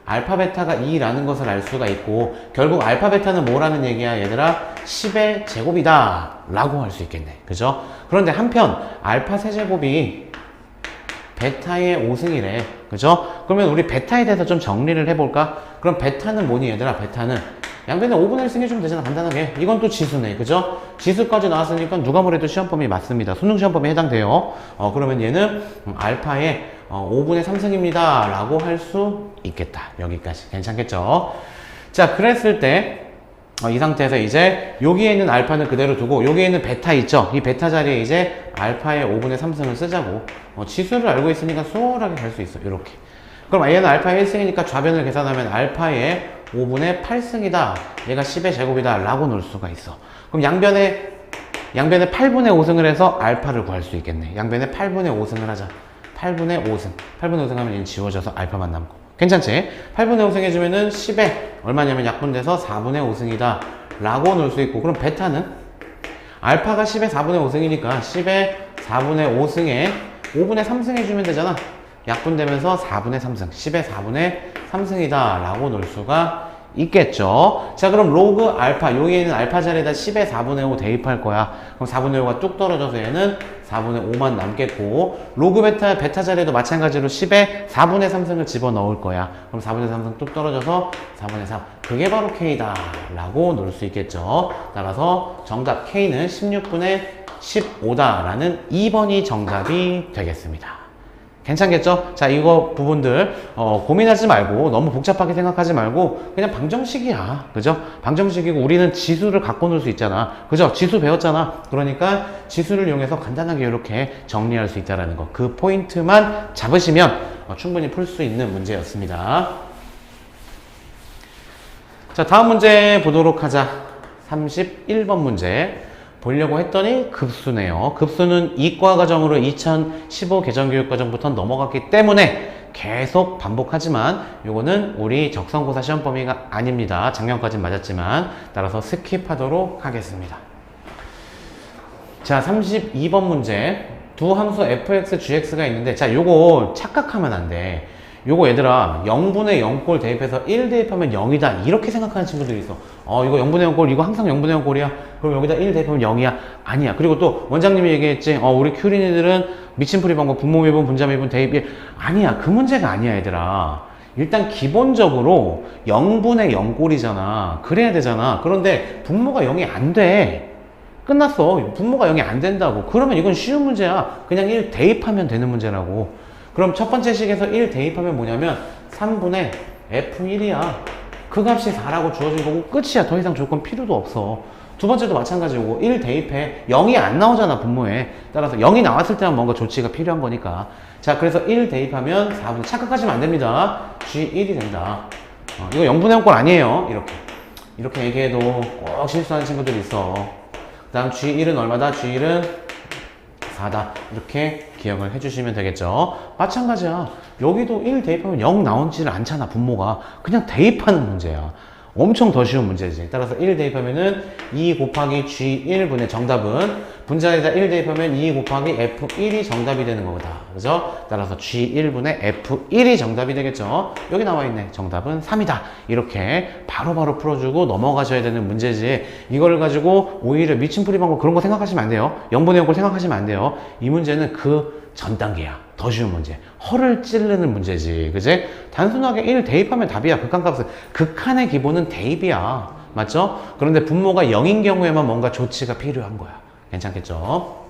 알파 베타가 2라는 것을 알 수가 있고 결국 알파 베타는 뭐라는 얘기야 얘들아? 10의 제곱이다 라고 할 수 있겠네. 그죠? 그런데 한편 알파 세제곱이 베타의 5승이래. 그죠? 그러면 우리 베타에 대해서 좀 정리를 해볼까? 그럼 베타는 뭐니 얘들아? 베타는 양변에 5분의 1승 해주면 되잖아. 간단하게. 이건 또 지수네. 그죠? 지수까지 나왔으니까 누가 뭐래도 시험범위 맞습니다. 수능 시험범위에 해당돼요. 그러면 얘는 알파의 5분의 3승입니다 라고 할 수 있겠다. 여기까지 괜찮겠죠? 자, 그랬을 때 이 상태에서 이제 여기에 있는 알파는 그대로 두고 여기에 있는 베타 있죠? 이 베타 자리에 이제 알파의 5분의 3승을 쓰자고. 지수를 알고 있으니까 수월하게 갈 수 있어. 이렇게. 그럼 얘는 알파의 1승이니까 좌변을 계산하면 알파의 5분의 8승이다. 얘가 10의 제곱이다 라고 놓을 수가 있어. 그럼 양변에 8분의 5승을 해서 알파를 구할 수 있겠네. 양변에 8분의 5승을 하자. 8분의 5승. 8분의 5승 하면 얘는 지워져서 알파만 남고. 괜찮지? 8분의 5승 해주면은 10에 얼마냐면 약분돼서 4분의 5승이다 라고 놓을 수 있고. 그럼 베타는 알파가 10에 4분의 5승이니까 10에 4분의 5승에 5분의 3승 해주면 되잖아. 약분되면서 4분의 3승. 10에 4분의 3승이다 라고 놓을 수가 있겠죠. 자, 그럼 로그 알파, 여기에는 알파 자리에다 10의 4분의 5 대입할 거야. 그럼 4분의 5가 뚝 떨어져서 얘는 4분의 5만 남겠고, 로그 베타 자리에도 마찬가지로 10의 4분의 3승을 집어넣을 거야. 그럼 4분의 3승 뚝 떨어져서 4분의 3. 그게 바로 K다 라고 놓을 수 있겠죠. 따라서 정답 K는 16분의 15다 라는 2번이 정답이 되겠습니다. 괜찮겠죠? 자, 이거 부분들 고민하지 말고 너무 복잡하게 생각하지 말고 그냥 방정식이야. 그죠? 방정식이고 우리는 지수를 갖고 놀 수 있잖아. 그죠? 지수 배웠잖아. 그러니까 지수를 이용해서 간단하게 이렇게 정리할 수 있다는 거. 그 포인트만 잡으시면 충분히 풀 수 있는 문제였습니다. 자, 다음 문제 보도록 하자. 31번 문제. 보려고 했더니 급수네요. 급수는 이과 과정으로 2015 개정교육과정부터 넘어갔기 때문에 계속 반복하지만 요거는 우리 적성고사 시험 범위가 아닙니다. 작년까진 맞았지만 따라서 스킵하도록 하겠습니다. 자, 32번 문제. 두 함수 fx, gx가 있는데 자, 요거 착각하면 안 돼. 요거 얘들아 0분의 0꼴 대입해서 1 대입하면 0이다 이렇게 생각하는 친구들이 있어. 이거 0분의 0꼴 이거 항상 0분의 0꼴이야 그럼 여기다 1 대입하면 0이야 아니야. 그리고 또 원장님이 얘기했지 우리 큐린이들은 미친풀이 방법 분모 미분 분자 미분 대입 1 아니야. 그 문제가 아니야 얘들아. 일단 기본적으로 0분의 0꼴이잖아. 그래야 되잖아. 그런데 분모가 0이 안 돼. 끝났어. 분모가 0이 안 된다고. 그러면 이건 쉬운 문제야. 그냥 1 대입하면 되는 문제라고. 그럼 첫 번째 식에서 1 대입하면 뭐냐면 3분의 F1이야. 그 값이 4라고 주어진 거고 끝이야. 더 이상 조건 필요도 없어. 두 번째도 마찬가지고 1 대입해. 0이 안 나오잖아 분모에. 따라서 0이 나왔을 때만 뭔가 조치가 필요한 거니까. 자, 그래서 1 대입하면 4분의 착각하시면 안 됩니다. G1이 된다. 이거 0분의 0꼴 아니에요. 이렇게 얘기해도 꼭 실수하는 친구들이 있어. 그 다음 G1은 얼마다? G1은 4다. 이렇게 기억을 해주시면 되겠죠. 마찬가지야. 여기도 1 대입하면 0 나오지는 않잖아 분모가. 그냥 대입하는 문제야. 엄청 더 쉬운 문제지. 따라서 1 대입하면은 2 곱하기 G1분의 정답은 분자에다 1 대입하면 2 곱하기 F1이 정답이 되는 거다. 그죠? 따라서 G1분의 F1이 정답이 되겠죠. 여기 나와 있네. 정답은 3이다. 이렇게 바로바로 풀어주고 넘어가셔야 되는 문제지. 이걸 가지고 오히려 미친풀이 방법 그런 거 생각하시면 안 돼요. 0분의 0걸 생각하시면 안 돼요. 이 문제는 그 전 단계야. 더 쉬운 문제. 허를 찌르는 문제지. 그지? 단순하게 1 대입하면 답이야. 극한값은. 극한의 기본은 대입이야. 맞죠? 그런데 분모가 0인 경우에만 뭔가 조치가 필요한 거야. 괜찮겠죠?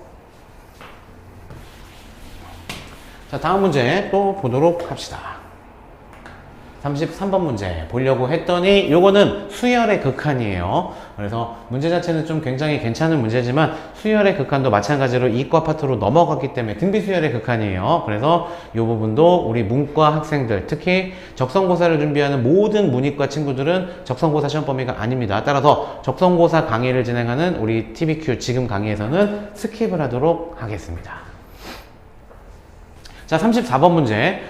자, 다음 문제 또 보도록 합시다. 33번 문제 보려고 했더니 요거는 수열의 극한이에요. 그래서 문제 자체는 좀 굉장히 괜찮은 문제지만 수열의 극한도 마찬가지로 이과 파트로 넘어갔기 때문에 등비 수열의 극한이에요. 그래서 이 부분도 우리 문과 학생들 특히 적성고사를 준비하는 모든 문이과 친구들은 적성고사 시험 범위가 아닙니다. 따라서 적성고사 강의를 진행하는 우리 TBQ 지금 강의에서는 스킵을 하도록 하겠습니다. 자, 34번 문제.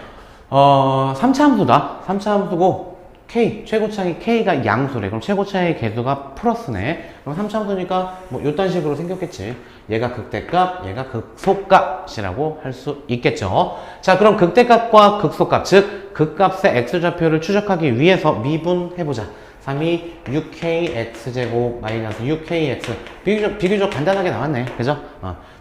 3차 함수다. 3차 함수고 K, 최고차이 K가 양수래. 그럼 최고차이 개수가 플러스네. 그럼 3차 함수니까 뭐 요딴 식으로 생겼겠지. 얘가 극대값, 얘가 극소값이라고 할 수 있겠죠. 자, 그럼 극대값과 극소값, 즉 극값의 x좌표를 추적하기 위해서 미분해보자. 3이 6kx제곱 마이너스 6kx. 비교적 간단하게 나왔네. 그죠?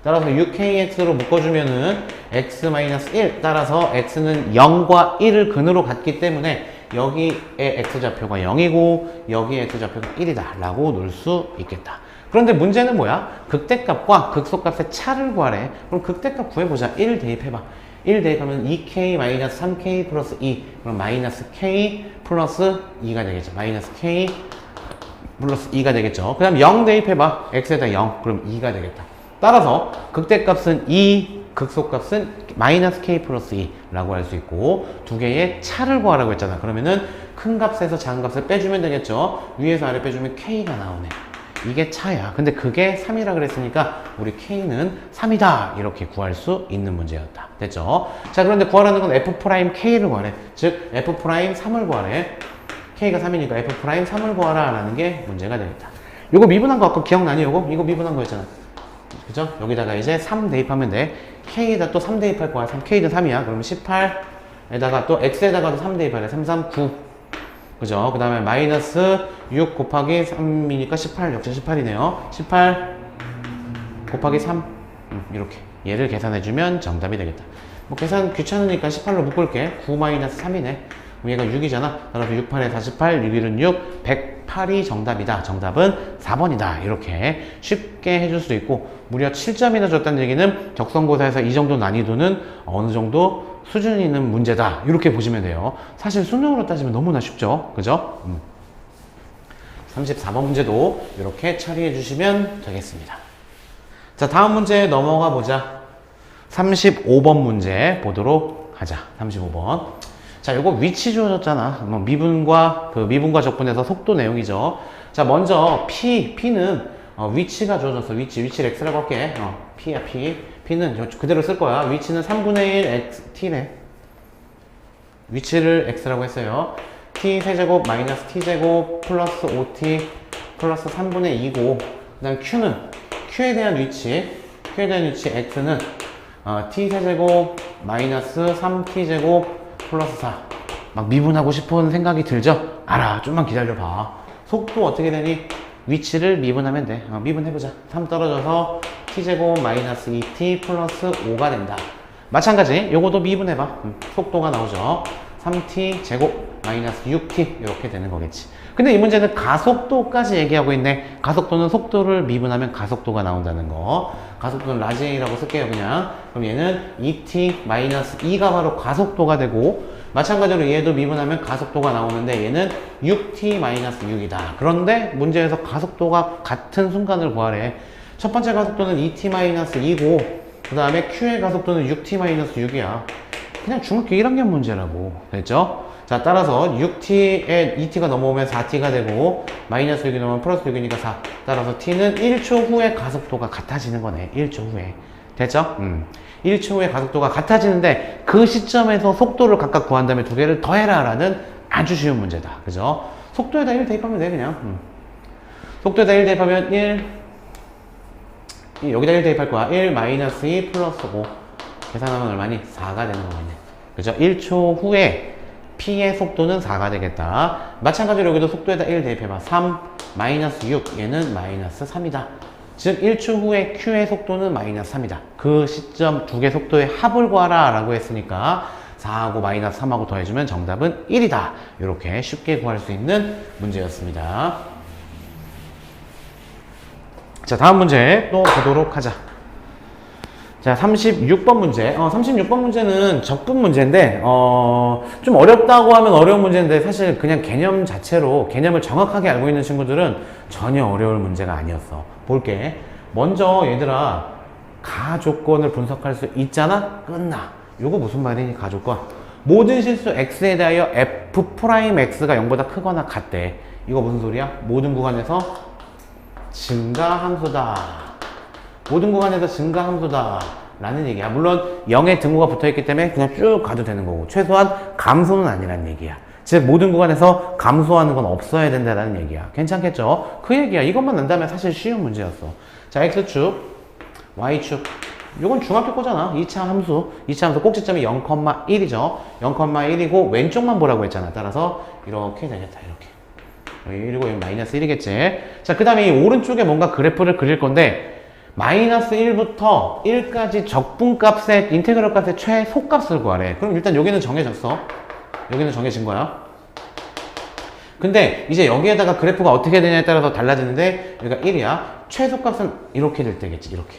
따라서 6kx로 묶어주면은 x 마이너스 1. 따라서 x는 0과 1을 근으로 갖기 때문에 여기의 x좌표가 0이고 여기의 x좌표가 1이다. 라고 놓을 수 있겠다. 그런데 문제는 뭐야? 극대값과 극소값의 차를 구하래. 그럼 극대값 구해보자. 1 대입해봐. 1 대입하면 2k 마이너스 3k 플러스 2. 그럼 마이너스 k 플러스 2가 되겠죠. 마이너스 k 플러스 2가 되겠죠. 그 다음 0 대입해봐. x에다 0. 그럼 2가 되겠다. 따라서 극대값은 2, 극소값은 마이너스 k 플러스 2라고 할 수 있고 두 개의 차를 구하라고 했잖아. 그러면은 큰 값에서 작은 값을 빼주면 되겠죠. 위에서 아래 빼주면 k가 나오네. 이게 차야. 근데 그게 3이라 그랬으니까 우리 K는 3이다. 이렇게 구할 수 있는 문제였다. 됐죠? 자, 그런데 구하라는 건 F'K를 구하래. 즉, F'3을 구하래. K가 3이니까 F'3을 구하라. 라는 게 문제가 되겠다. 요거 미분한 거 아까 기억나니? 요거? 이거 미분한 거였잖아. 그죠? 여기다가 이제 3 대입하면 돼. K에다 또 3 대입할 거야. K는 3이야. 그러면 18에다가 또 X에다가도 3 대입하래. 3, 3, 9. 그죠? 그 다음에 마이너스 6 곱하기 3이니까 18, 역시 18이네요. 18 곱하기 3. 이렇게. 얘를 계산해주면 정답이 되겠다. 뭐 계산 귀찮으니까 18로 묶을게. 9 마이너스 3이네. 그럼 얘가 6이잖아. 따라서 6, 8에 48, 6, 1은 6, 108이 정답이다. 정답은 4번이다. 이렇게 쉽게 해줄 수 있고, 무려 7점이나 줬다는 얘기는 적성고사에서 이 정도 난이도는 어느 정도 수준이 있는 문제다. 이렇게 보시면 돼요. 사실 수능으로 따지면 너무나 쉽죠. 그죠? 34번 문제도 이렇게 처리해 주시면 되겠습니다. 자, 다음 문제 넘어가 보자. 35번 문제 보도록 하자. 35번. 자, 요거 위치 주어졌잖아. 뭐 미분과 적분에서 속도 내용이죠. 자, 먼저 P는 위치가 주어졌어. 위치를 X라고 할게. P야, P는 그대로 쓸 거야. 위치는 3분의 1 XT래. 위치를 X라고 했어요. T 세제곱 마이너스 T제곱 플러스 5T 플러스 3분의 2고, 그 다음 Q에 대한 위치 X는 T 세제곱 마이너스 3T제곱 플러스 4. 막 미분하고 싶은 생각이 들죠? 알아. 좀만 기다려봐. 속도 어떻게 되니? 위치를 미분하면 돼. 미분해보자. 3 떨어져서 T제곱 마이너스 2T 플러스 5가 된다. 마찬가지 요거도 미분해봐. 속도가 나오죠. 3T 제곱 마이너스 6T 이렇게 되는 거겠지. 근데 이 문제는 가속도까지 얘기하고 있네. 가속도는 속도를 미분하면 가속도가 나온다는 거. 가속도는 라지 A라고 쓸게요, 그냥. 그럼 얘는 2T 마이너스 2가 바로 가속도가 되고, 마찬가지로 얘도 미분하면 가속도가 나오는데 얘는 6T 마이너스 6이다. 그런데 문제에서 가속도가 같은 순간을 구하래. 첫 번째 가속도는 2T 마이너스 2고, 그 다음에 Q의 가속도는 6T 마이너스 6이야. 그냥 중학교 1학년 문제라고. 됐죠? 자, 따라서 6T에 2T가 넘어오면 4T가 되고, 마이너스 6이 넘으면 플러스 6이니까 4. 따라서 T는 1초 후에 가속도가 같아지는 거네. 1초 후에. 됐죠? 1초 후에 가속도가 같아지는데, 그 시점에서 속도를 각각 구한 다음에 두 개를 더해라 라는 아주 쉬운 문제다. 그죠? 속도에다 1 대입하면 돼, 그냥. 속도에다 1 대입하면 여기다 1 대입할 거야. 1 마이너스 2 플러스 5. 계산하면 얼마니? 4가 되는 거겠네. 그죠? 1초 후에 P의 속도는 4가 되겠다. 마찬가지로 여기도 속도에다 1 대입해봐. 3 마이너스 6. 얘는 마이너스 3이다. 즉 1초 후에 Q의 속도는 마이너스 3이다. 그 시점 두 개 속도의 합을 구하라 라고 했으니까 4하고 마이너스 3하고 더해주면 정답은 1이다. 이렇게 쉽게 구할 수 있는 문제였습니다. 자, 다음 문제 또 보도록 하자. 자, 36번 문제. 36번 문제는 적분 문제인데, 좀 어렵다고 하면 어려운 문제인데, 사실 그냥 개념 자체로, 개념을 정확하게 알고 있는 친구들은 전혀 어려울 문제가 아니었어. 볼게. 먼저, 얘들아, 가조건을 분석할 수 있잖아? 끝나. 요거 무슨 말이니, 가조건? 모든 실수 x에 대하여 f'x가 0보다 크거나 같대. 이거 무슨 소리야? 모든 구간에서 증가함수다. 모든 구간에서 증가함수다 라는 얘기야. 물론 0에 등호가 붙어있기 때문에 그냥 쭉 가도 되는 거고, 최소한 감소는 아니라는 얘기야. 즉 모든 구간에서 감소하는 건 없어야 된다는 얘기야. 괜찮겠죠? 그 얘기야. 이것만 안다면 사실 쉬운 문제였어. 자, x축, y축, 이건 중학교 거잖아. 2차 함수 꼭지점이 0,1이죠 0,1이고 왼쪽만 보라고 했잖아. 따라서 이렇게 되겠다. 이렇게. 1이고 여기 마이너스 1이겠지. 자, 그 다음에 이 오른쪽에 뭔가 그래프를 그릴 건데, 마이너스 1부터 1까지 적분값의 인테그럴 값의 최소값을 구하래. 그럼 일단 여기는 정해졌어. 여기는 정해진 거야. 근데 이제 여기에다가 그래프가 어떻게 되냐에 따라서 달라지는데, 여기가 1이야. 최소값은 이렇게 될 때겠지. 이렇게.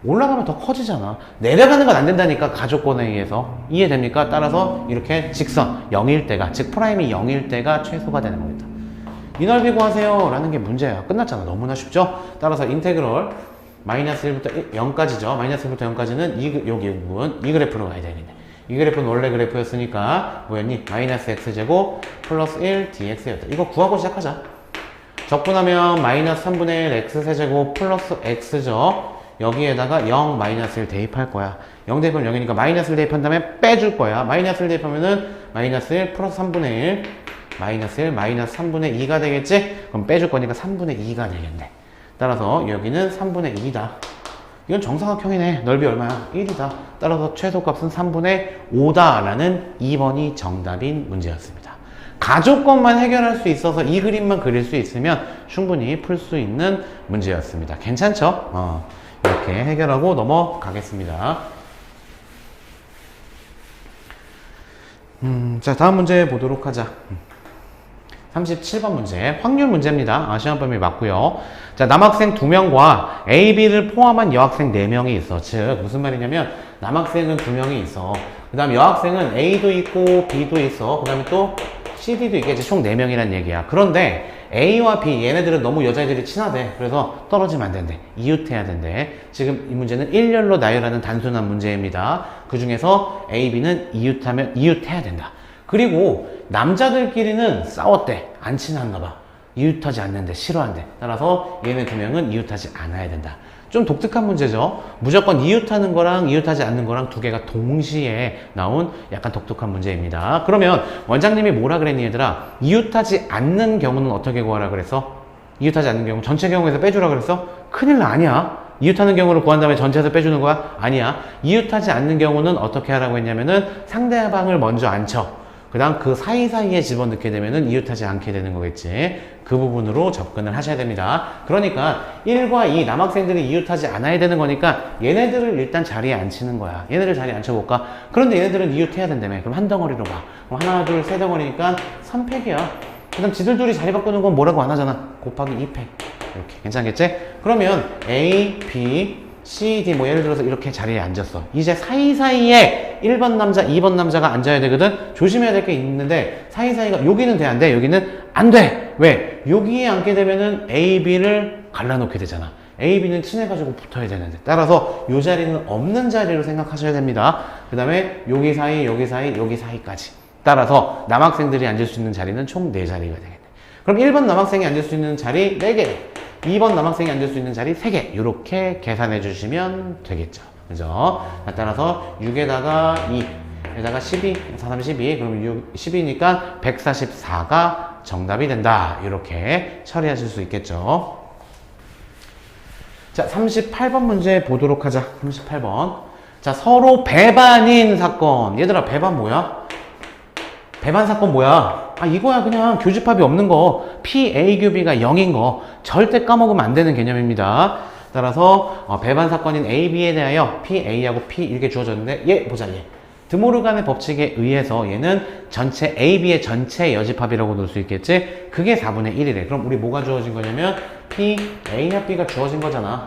올라가면 더 커지잖아. 내려가는 건 안 된다니까, 가조건에 의해서. 이해됩니까? 따라서 이렇게 직선 0일 때가, 즉 프라임이 0일 때가 최소가 되는 겁니다. 이 넓이 구하세요 라는 게 문제야. 끝났잖아. 너무나 쉽죠? 따라서 인테그럴 마이너스 1부터 0까지죠. 마이너스 1부터 0까지는 여기 부분, 이 그래프로 가야 되겠네. 이 그래프는 원래 그래프였으니까 뭐였니? 마이너스 x제곱 플러스 1 dx였다. 이거 구하고 시작하자. 적분하면 마이너스 3분의 1 x세제곱 플러스 x죠. 여기에다가 0 마이너스 1 대입할 거야. 0 대입하면 0이니까 마이너스 1 대입한 다음에 빼줄 거야. 마이너스 1 대입하면은 마이너스 1 플러스 3분의 1 마이너스 1 마이너스 3분의 2가 되겠지? 그럼 빼줄 거니까 3분의 2가 되겠네. 따라서 여기는 3분의 2다. 이건 정사각형이네. 넓이 얼마야? 1이다. 따라서 최소값은 3분의 5다 라는 2번이 정답인 문제였습니다. 가조건만 해결할 수 있어서 이 그림만 그릴 수 있으면 충분히 풀 수 있는 문제였습니다. 괜찮죠? 이렇게 해결하고 넘어가겠습니다. 자, 다음 문제 보도록 하자. 37번 문제, 확률 문제입니다. 시험 범위 맞고요. 자, 남학생 2명과 A, B를 포함한 여학생 4명이 있어. 즉 무슨 말이냐면 남학생은 2명이 있어. 그 다음 여학생은 A도 있고 B도 있어. 그 다음에 또 CD도 있겠지. 총 4명이란 얘기야. 그런데 A와 B 얘네들은 너무 여자애들이 친하대. 그래서 떨어지면 안 된대. 이웃해야 된대. 지금 이 문제는 일렬로 나열하는 단순한 문제입니다. 그 중에서 A, B는 이웃해야 된다. 그리고 남자들끼리는 싸웠대. 안 친한가 봐. 이웃하지 않는데 싫어한대. 따라서 얘네 2명은 이웃하지 않아야 된다. 좀 독특한 문제죠. 무조건 이웃하는 거랑 이웃하지 않는 거랑 두 개가 동시에 나온 약간 독특한 문제입니다. 그러면 원장님이 뭐라 그랬니 얘들아? 이웃하지 않는 경우는 어떻게 구하라 그랬어? 이웃하지 않는 경우 전체 경우에서 빼주라 그랬어? 큰일 나. 아니야. 이웃하는 경우를 구한 다음에 전체에서 빼주는 거야? 아니야. 이웃하지 않는 경우는 어떻게 하라고 했냐면은 상대방을 먼저 앉혀. 그 다음 그 사이사이에 집어넣게 되면은 이웃하지 않게 되는 거겠지. 그 부분으로 접근을 하셔야 됩니다. 그러니까 1과 2 남학생들이 이웃하지 않아야 되는 거니까 얘네들을 일단 자리에 앉히는 거야. 얘네들 자리에 앉혀볼까? 그런데 얘네들은 이웃해야 된다며. 그럼 한 덩어리로 가. 그럼 하나, 둘, 세 덩어리니까 3팩이야. 그 다음 지들 둘이 자리 바꾸는 건 뭐라고 안 하잖아. 곱하기 2팩. 이렇게. 괜찮겠지? 그러면 A, B, C, D 뭐 예를 들어서 이렇게 자리에 앉았어. 이제 사이사이에 1번 남자, 2번 남자가 앉아야 되거든. 조심해야 될 게 있는데 사이사이가 여기는 돼, 안 돼? 여기는 안 돼. 왜? 여기에 앉게 되면은 A, B를 갈라놓게 되잖아. A, B는 친해가지고 붙어야 되는데. 따라서 이 자리는 없는 자리로 생각하셔야 됩니다. 그 다음에 여기 사이, 여기 사이, 여기 사이까지. 따라서 남학생들이 앉을 수 있는 자리는 총 4자리가 되겠네. 그럼 1번 남학생이 앉을 수 있는 자리 4개. 2번 남학생이 앉을 수 있는 자리 3개. 이렇게 계산해 주시면 되겠죠. 그죠? 따라서 6에다가 2, 에다가 12, 4, 3, 12. 그러면 6, 12니까 144가 정답이 된다. 이렇게 처리하실 수 있겠죠. 자, 38번 문제 보도록 하자. 38번. 자, 서로 배반인 사건. 얘들아, 배반 뭐야? 배반 사건 뭐야? 이거야. 그냥 교집합이 없는 거. PAQB가 0인 거. 절대 까먹으면 안 되는 개념입니다. 따라서 배반 사건인 A, B에 대하여 PA하고 P 이렇게 주어졌는데 얘 보자. 얘 드모르간의 법칙에 의해서 얘는 전체 A, B의 전체 여집합이라고 놓을 수 있겠지? 그게 4분의 1이래. 그럼 우리 뭐가 주어진 거냐면 P, A나 B가 주어진 거잖아.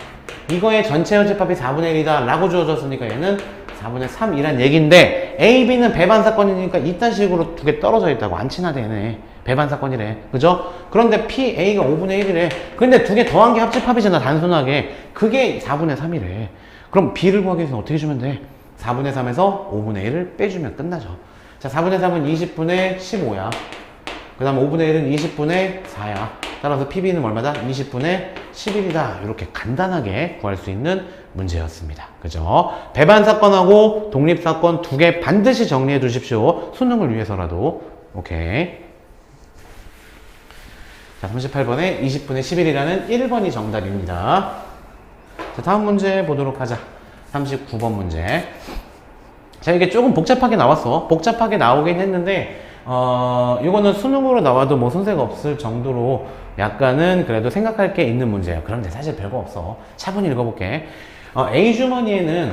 이거의 전체 여집합이 4분의 1이다 라고 주어졌으니까 얘는 4분의 3이란 얘기인데 A, B는 배반 사건이니까 이딴 식으로 두 개 떨어져 있다고. 안 친하대 얘네. 배반 사건이래. 그죠? 그런데 P, A가 5분의 1이래. 근데 두 개 더한 게 합집합이잖아. 단순하게. 그게 4분의 3이래. 그럼 B를 구하기 위해서 어떻게 주면 돼? 4분의 3에서 5분의 1을 빼주면 끝나죠. 자, 4분의 3은 20분의 15야. 그 다음 5분의 1은 20분의 4야. 따라서 PB는 얼마다? 20분의 11이다. 이렇게 간단하게 구할 수 있는 문제였습니다. 그죠? 배반 사건하고 독립 사건 두 개 반드시 정리해 두십시오. 수능을 위해서라도. 오케이. 자, 38번에 20분의 11이라는 1번이 정답입니다. 자, 다음 문제 보도록 하자. 39번 문제. 자, 이게 조금 복잡하게 나왔어. 복잡하게 나오긴 했는데 이거는 수능으로 나와도 뭐 손색 없을 정도로 약간은 그래도 생각할 게 있는 문제예요. 그런데 사실 별거 없어. 차분히 읽어볼게. A 주머니에는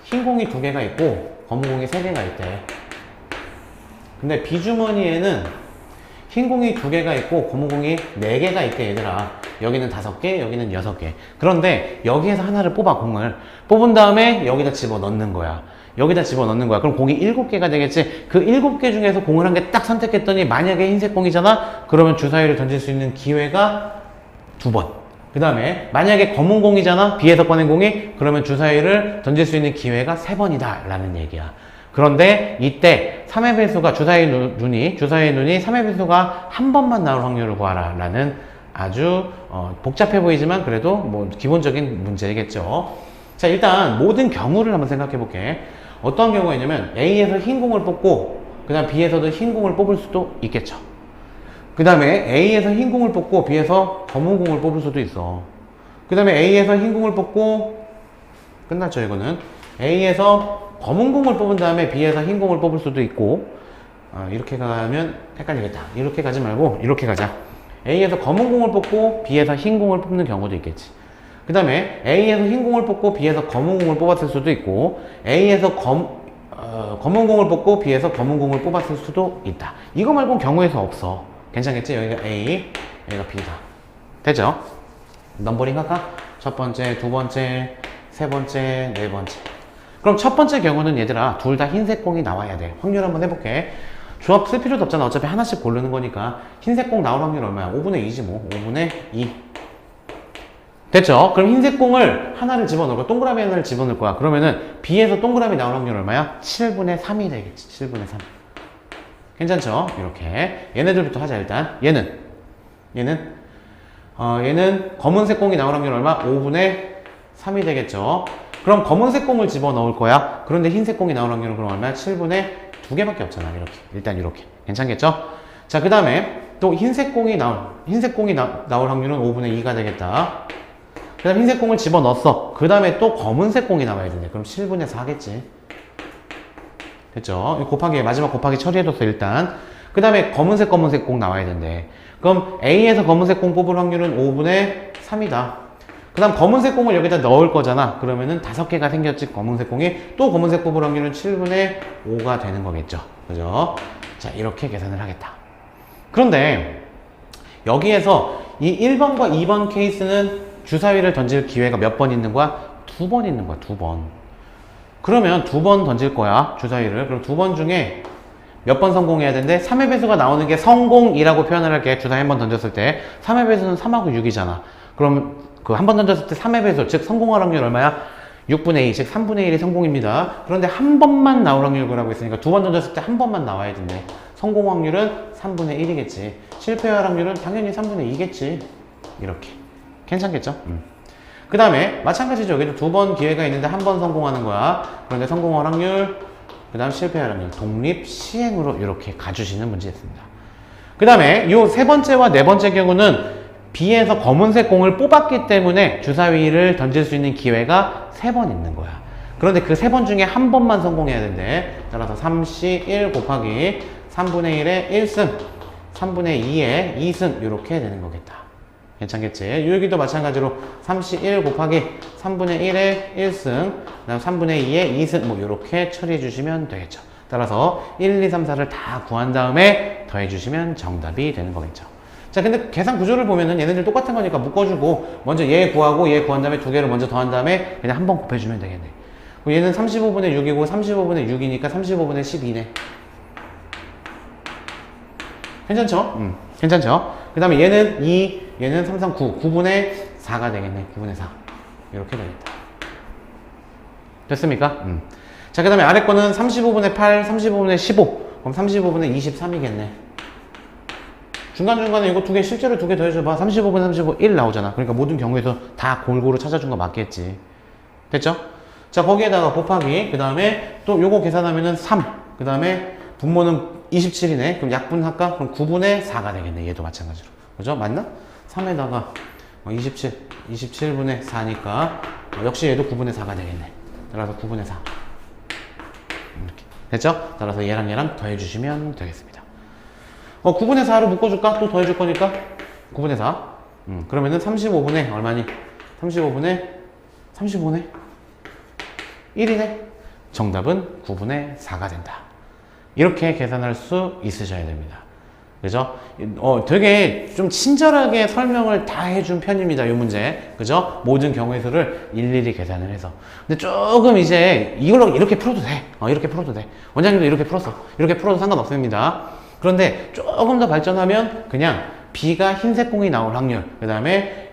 흰 공이 2개가 있고 검은 공이 3개가 있대. 근데 B 주머니에는 흰 공이 2개가 있고 검은 공이 4개가 있대. 얘들아, 여기는 5개, 여기는 6개. 그런데 여기에서 하나를 뽑아. 공을 뽑은 다음에 여기다 집어넣는 거야. 여기다 집어넣는 거야. 그럼 공이 7개가 되겠지. 그 7개 중에서 공을 한 개 딱 선택했더니 만약에 흰색 공이잖아. 그러면 주사위를 던질 수 있는 기회가 2번. 그 다음에 만약에 검은 공이잖아. B에서 꺼낸 공이. 그러면 주사위를 던질 수 있는 기회가 3번이다 라는 얘기야. 그런데 이때 3의 배수가 주사위 눈이 3의 배수가 한 번만 나올 확률을 구하라 라는 아주 복잡해 보이지만 그래도 뭐 기본적인 문제겠죠. 자, 일단 모든 경우를 한번 생각해 볼게. 어떤 경우가 있냐면 A에서 흰 공을 뽑고 그 다음 B에서도 흰 공을 뽑을 수도 있겠죠. 그 다음에 A에서 흰 공을 뽑고 B에서 검은 공을 뽑을 수도 있어. 그 다음에 A에서 흰 공을 뽑고 끝났죠. 이거는 A에서 검은 공을 뽑은 다음에 B에서 흰 공을 뽑을 수도 있고, 이렇게 가면 헷갈리겠다. 이렇게 가지 말고 이렇게 가자. A에서 검은 공을 뽑고 B에서 흰 공을 뽑는 경우도 있겠지. 그 다음에 A에서 흰 공을 뽑고 B에서 검은 공을 뽑았을 수도 있고, A에서 검은 공을 뽑고 B에서 검은 공을 뽑았을 수도 있다. 이거 말고는 경우에서 없어. 괜찮겠지? 여기가 A, 여기가 B다. 되죠? 넘버링 할까? 첫 번째, 두 번째, 세 번째, 네 번째. 그럼 첫 번째 경우는 얘들아, 둘 다 흰색 공이 나와야 돼. 확률 한번 해볼게. 조합 쓸 필요도 없잖아. 어차피 하나씩 고르는 거니까. 흰색 공 나올 확률 얼마야? 5분의 2지 뭐. 5분의 2. 됐죠? 그럼 흰색 공을 하나를 집어넣을 거야. 동그라미 하나를 집어넣을 거야. 그러면은 B에서 동그라미 나올 확률 얼마야? 7분의 3이 되겠지. 7분의 3. 괜찮죠? 이렇게. 얘네들부터 하자, 일단. 얘는 검은색 공이 나올 확률 얼마? 5분의 3이 되겠죠? 그럼 검은색 공을 집어넣을 거야. 그런데 흰색 공이 나올 확률은 그럼 얼마야? 7분의 2개밖에 없잖아. 이렇게. 일단 이렇게. 괜찮겠죠? 자, 그 다음에 또 흰색 공이 나올 확률은 5분의 2가 되겠다. 그 다음에 흰색 공을 집어넣었어. 그 다음에 또 검은색 공이 나와야 되네. 그럼 7분의 4겠지. 됐죠? 마지막 곱하기 처리해뒀어, 일단. 그 다음에 검은색 공 나와야 된대. 그럼 A에서 검은색 공 뽑을 확률은 5분의 3이다. 그 다음 검은색 공을 여기다 넣을 거잖아. 그러면은 5개가 생겼지, 검은색 공이. 또 검은색 뽑을 확률은 7분의 5가 되는 거겠죠. 그죠? 자, 이렇게 계산을 하겠다. 그런데 여기에서 이 1번과 2번 케이스는 주사위를 던질 기회가 몇 번 있는 거야? 2번 있는 거야, 2번. 그러면 2번 던질 거야, 주사위를. 그럼 2번 중에 몇 번 성공해야 되는데 3의 배수가 나오는 게 성공이라고 표현을 할게. 주사위 한 번 던졌을 때 3의 배수는 3하고 6이잖아. 그럼 그 한 번 던졌을 때 3의 배수, 즉 성공할 확률 얼마야? 6분의 2, 즉 3분의 1이 성공입니다. 그런데 한 번만 나올 확률 구라고 했으니까 2번 던졌을 때 한 번만 나와야 된대. 성공 확률은 3분의 1이겠지. 실패할 확률은 당연히 3분의 2겠지. 이렇게. 괜찮겠죠? 그 다음에 마찬가지죠. 여기도 2번 기회가 있는데 한 번 성공하는 거야. 그런데 성공할 확률, 그 다음 실패할 확률, 독립 시행으로 이렇게 가주시는 문제였습니다. 그 다음에 이 세 번째와 네 번째 경우는 B에서 검은색 공을 뽑았기 때문에 주사위를 던질 수 있는 기회가 3번 있는 거야. 그런데 그 3번 중에 한 번만 성공해야 된대. 따라서 3C 1 곱하기 3분의 1의 1승, 3분의 2의 2승 이렇게 되는 거겠다. 괜찮겠지? 여기도 마찬가지로 3C 1 곱하기 3분의 1의 1승, 그 다음 3분의 2의 2승 뭐 이렇게 처리해 주시면 되겠죠. 따라서 1, 2, 3, 4를 다 구한 다음에 더해 주시면 정답이 되는 거겠죠. 자, 근데 계산 구조를 보면은 얘네들 똑같은 거니까 묶어주고 먼저 얘 구하고 얘 구한 다음에 두 개를 먼저 더한 다음에 그냥 한 번 곱해주면 되겠네. 얘는 35분의 6이고 35분의 6이니까 35분의 12네. 괜찮죠? 괜찮죠? 그 다음에 얘는 2, 얘는 3, 3, 9. 9분의 4가 되겠네. 9분의 4. 이렇게 되겠다. 됐습니까? 자, 그 다음에 아래 거는 35분의 8, 35분의 15. 그럼 35분의 23이겠네. 중간중간에 이거 두 개, 실제로 두 개 더해줘봐. 35분의 35, 1 나오잖아. 그러니까 모든 경우에서 다 골고루 찾아준 거 맞겠지. 됐죠? 자, 거기에다가 곱하기. 그 다음에 또 요거 계산하면은 3. 그 다음에 분모는 27이네. 그럼 약분할까? 그럼 9분의 4가 되겠네. 얘도 마찬가지로. 그죠? 맞나? 3에다가 27분의 4니까 역시 얘도 9분의 4가 되겠네. 따라서 9분의 4. 이렇게. 됐죠? 따라서 얘랑 더해주시면 되겠습니다. 9분의 4로 묶어줄까? 또 더해줄 거니까 9분의 4. 그러면은 35분의 얼마니? 35분의 1이네. 정답은 9분의 4가 된다. 이렇게 계산할 수 있으셔야 됩니다. 그죠? 되게 좀 친절하게 설명을 다 해준 편입니다. 이 문제. 그죠? 모든 경우의 수를 일일이 계산을 해서. 근데 조금 이제 이걸로 이렇게 풀어도 돼. 이렇게 풀어도 돼. 원장님도 이렇게 풀었어. 이렇게 풀어도 상관없습니다. 그런데 조금 더 발전하면 그냥 B가 흰색 공이 나올 확률, 그 다음에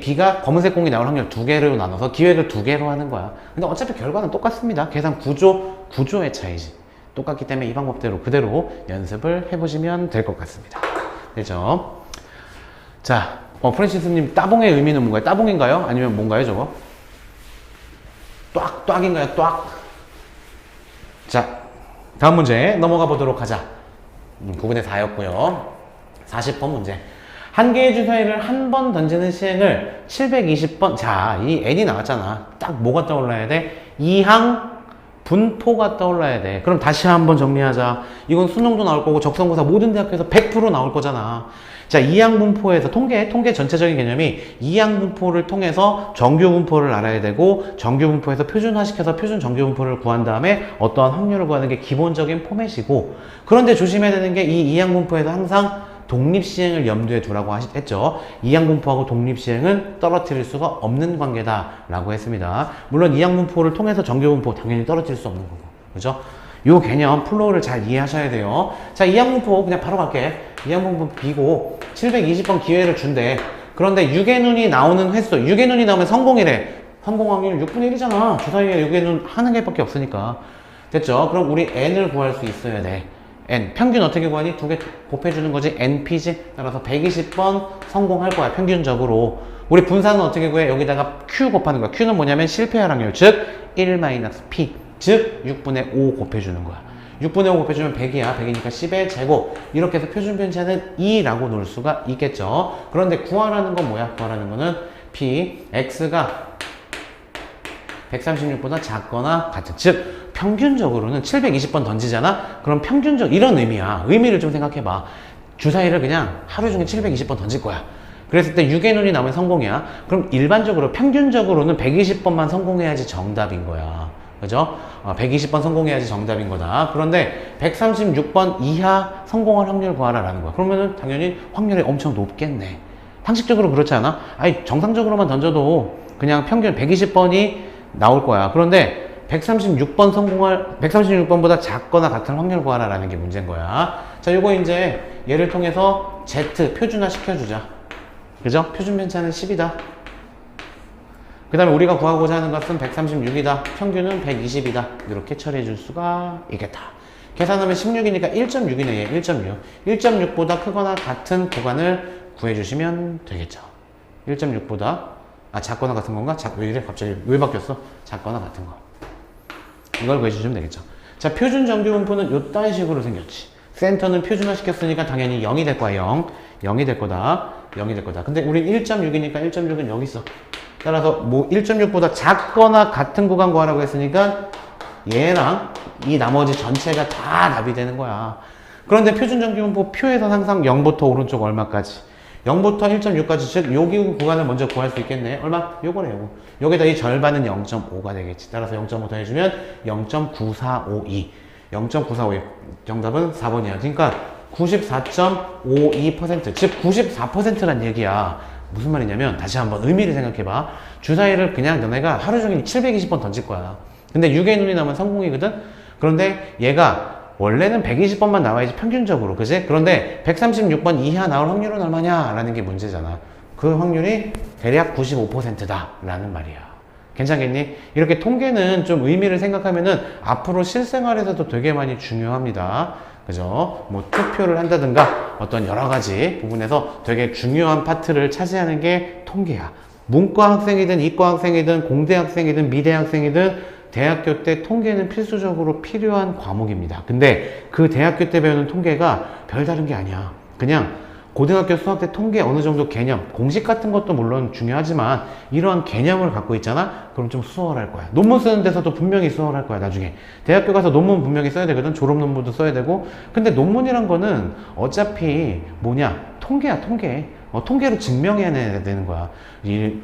B가 검은색 공이 나올 확률 두 개로 나눠서 기획을 두 개로 하는 거야. 근데 어차피 결과는 똑같습니다. 계산 구조의 차이지. 똑같기 때문에 이 방법대로 그대로 연습을 해보시면 될 것 같습니다. 되죠? 자, 프랜시스님 따봉의 의미는 뭔가요? 따봉인가요? 아니면 뭔가요, 저거? ጧ인가요? ጧ? 자, 다음 문제 넘어가 보도록 하자. 9분의 4였고요. 40번 문제. 한 개의 주사위를 한 번 던지는 시행을 720번. 자, 이 n이 나왔잖아. 딱 뭐가 떠올라야 돼? 2항 분포가 떠올라야 돼. 그럼 다시 한번 정리하자. 이건 수능도 나올 거고 적성고사 모든 대학교에서 100% 나올 거잖아. 자, 이항분포에서 통계 전체적인 개념이 이항분포를 통해서 정규분포를 알아야 되고 정규분포에서 표준화시켜서 표준 정규분포를 구한 다음에 어떠한 확률을 구하는 게 기본적인 포맷이고, 그런데 조심해야 되는 게 이 이항분포에서 항상 독립시행을 염두에 두라고 했죠. 이항분포하고 독립시행은 떨어뜨릴 수가 없는 관계다라고 했습니다. 물론 이항분포를 통해서 정규분포 당연히 떨어뜨릴 수 없는 거고, 그죠? 요 개념 플로우를 잘 이해하셔야 돼요. 자, 이항분포 그냥 바로 갈게. 이항분포 B고 720번 기회를 준대. 그런데 유괴눈이 나오는 횟수, 유괴눈이 나오면 성공이래. 성공 확률 6분의 1이잖아. 주사위에 유괴눈 하는 개밖에 없으니까. 됐죠? 그럼 우리 N을 구할 수 있어야 돼. N. 평균 어떻게 구하니? 두 개 곱해주는 거지. NP지. 따라서 120번 성공할 거야. 평균적으로. 우리 분산은 어떻게 구해? 여기다가 Q 곱하는 거야. Q는 뭐냐면 실패할 확률. 즉, 1-P. 즉 6분의 5 곱해주는 거야. 6분의 5 곱해주면 100이야. 100이니까 10의 제곱. 이렇게 해서 표준 편차는 2라고 놓을 수가 있겠죠. 그런데 구하라는 건 뭐야? 구하라는 거는 P, X가 136보다 작거나 같은. 즉 평균적으로는 720번 던지잖아? 그럼 평균적 이런 의미야. 의미를 좀 생각해봐. 주사위를 그냥 하루 종일 720번 던질 거야. 그랬을 때 유괴눈이 나오면 성공이야. 그럼 일반적으로 평균적으로는 120번만 성공해야지 정답인 거야. 그죠? 120번 성공해야지 정답인 거다. 그런데 136번 이하 성공할 확률 구하라라는 거야. 그러면은 당연히 확률이 엄청 높겠네. 상식적으로 그렇지 않아? 아니, 정상적으로만 던져도 그냥 평균 120번이 나올 거야. 그런데 136번보다 작거나 같은 확률 구하라라는 게 문제인 거야. 자, 요거 이제 얘를 통해서 Z 표준화 시켜주자. 그죠? 표준 편차는 10이다. 그 다음에 우리가 구하고자 하는 것은 136이다. 평균은 120이다. 이렇게 처리해 줄 수가 있겠다. 계산하면 16이니까 1.6이네. 얘 1.6. 1.6보다 크거나 같은 구간을 구해주시면 되겠죠. 1.6보다 작거나 같은 건가? 왜 이래? 갑자기 왜 바뀌었어? 작거나 같은 거. 이걸 구해주시면 되겠죠. 자, 표준 정규분포는 요딴 식으로 생겼지. 센터는 표준화 시켰으니까 당연히 0이 될 거야. 0이 될 거다. 0이 될 거다. 근데 우리 1.6이니까 1.6은 여기 있어. 따라서 뭐 1.6보다 작거나 같은 구간 구하라고 했으니까 얘랑 이 나머지 전체가 다 답이 되는 거야. 그런데 표준 정규분포 표에서 항상 0부터 오른쪽 얼마까지? 0부터 1.6까지, 즉 여기 구간을 먼저 구할 수 있겠네. 얼마? 요거래, 요거. 여기다 이 절반은 0.5가 되겠지. 따라서 0.5 더해주면 0.9452. 0.9452. 정답은 4번이야. 그러니까 94.52%. 즉 94%란 얘기야. 무슨 말이냐면 다시 한번 의미를 생각해봐. 주사위를 그냥 너네가 하루 종일 720번 던질 거야. 근데 6의 눈이 나오면 성공이거든? 그런데 얘가 원래는 120번만 나와야지 평균적으로, 그지? 그런데 136번 이하 나올 확률은 얼마냐? 라는 게 문제잖아. 그 확률이 대략 95%다 라는 말이야. 괜찮겠니? 이렇게 통계는 좀 의미를 생각하면은 앞으로 실생활에서도 되게 많이 중요합니다. 그죠? 뭐 투표를 한다든가 어떤 여러 가지 부분에서 되게 중요한 파트를 차지하는 게 통계야. 문과 학생이든 이과 학생이든 공대 학생이든 미대 학생이든 대학교 때 통계는 필수적으로 필요한 과목입니다. 근데 그 대학교 때 배우는 통계가 별다른 게 아니야. 그냥 고등학교 수학 때 통계 어느 정도 개념, 공식 같은 것도 물론 중요하지만 이러한 개념을 갖고 있잖아? 그럼 좀 수월할 거야. 논문 쓰는 데서도 분명히 수월할 거야, 나중에. 대학교 가서 논문 분명히 써야 되거든. 졸업 논문도 써야 되고. 근데 논문이란 거는 어차피 뭐냐? 통계야, 통계. 통계로 증명해야 되는 거야. 이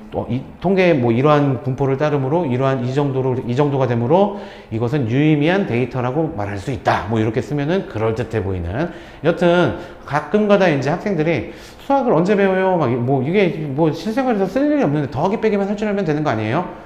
통계 뭐 이러한 분포를 따르므로 이러한 이 정도가 되므로 이것은 유의미한 데이터라고 말할 수 있다. 뭐 이렇게 쓰면은 그럴듯해 보이는. 여튼 가끔가다 이제 학생들이 수학을 언제 배워요? 막 뭐 이게 뭐 실생활에서 쓸 일이 없는데 더하기 빼기만 할 줄 알면 되는 거 아니에요?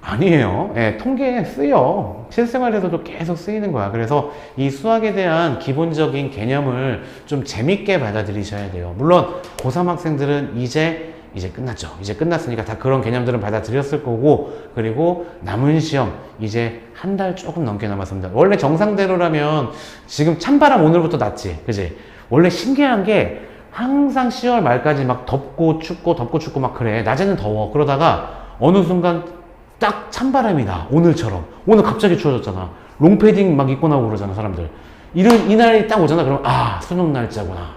아니에요. 예, 통계에 쓰여. 실생활에서도 계속 쓰이는 거야. 그래서 이 수학에 대한 기본적인 개념을 좀 재밌게 받아들이셔야 돼요. 물론 고3 학생들은 이제 끝났죠. 이제 끝났으니까 다 그런 개념들은 받아들였을 거고, 그리고 남은 시험 이제 한 달 조금 넘게 남았습니다. 원래 정상대로라면 지금 찬바람 오늘부터 났지, 그지? 원래 신기한 게 항상 10월 말까지 막 덥고 춥고 막 그래. 낮에는 더워. 그러다가 어느 순간 딱 찬바람이 나. 오늘처럼. 오늘 갑자기 추워졌잖아. 롱패딩 막 입고 나오고 그러잖아, 사람들. 이날이 딱 오잖아. 그러면 수능 날짜구나.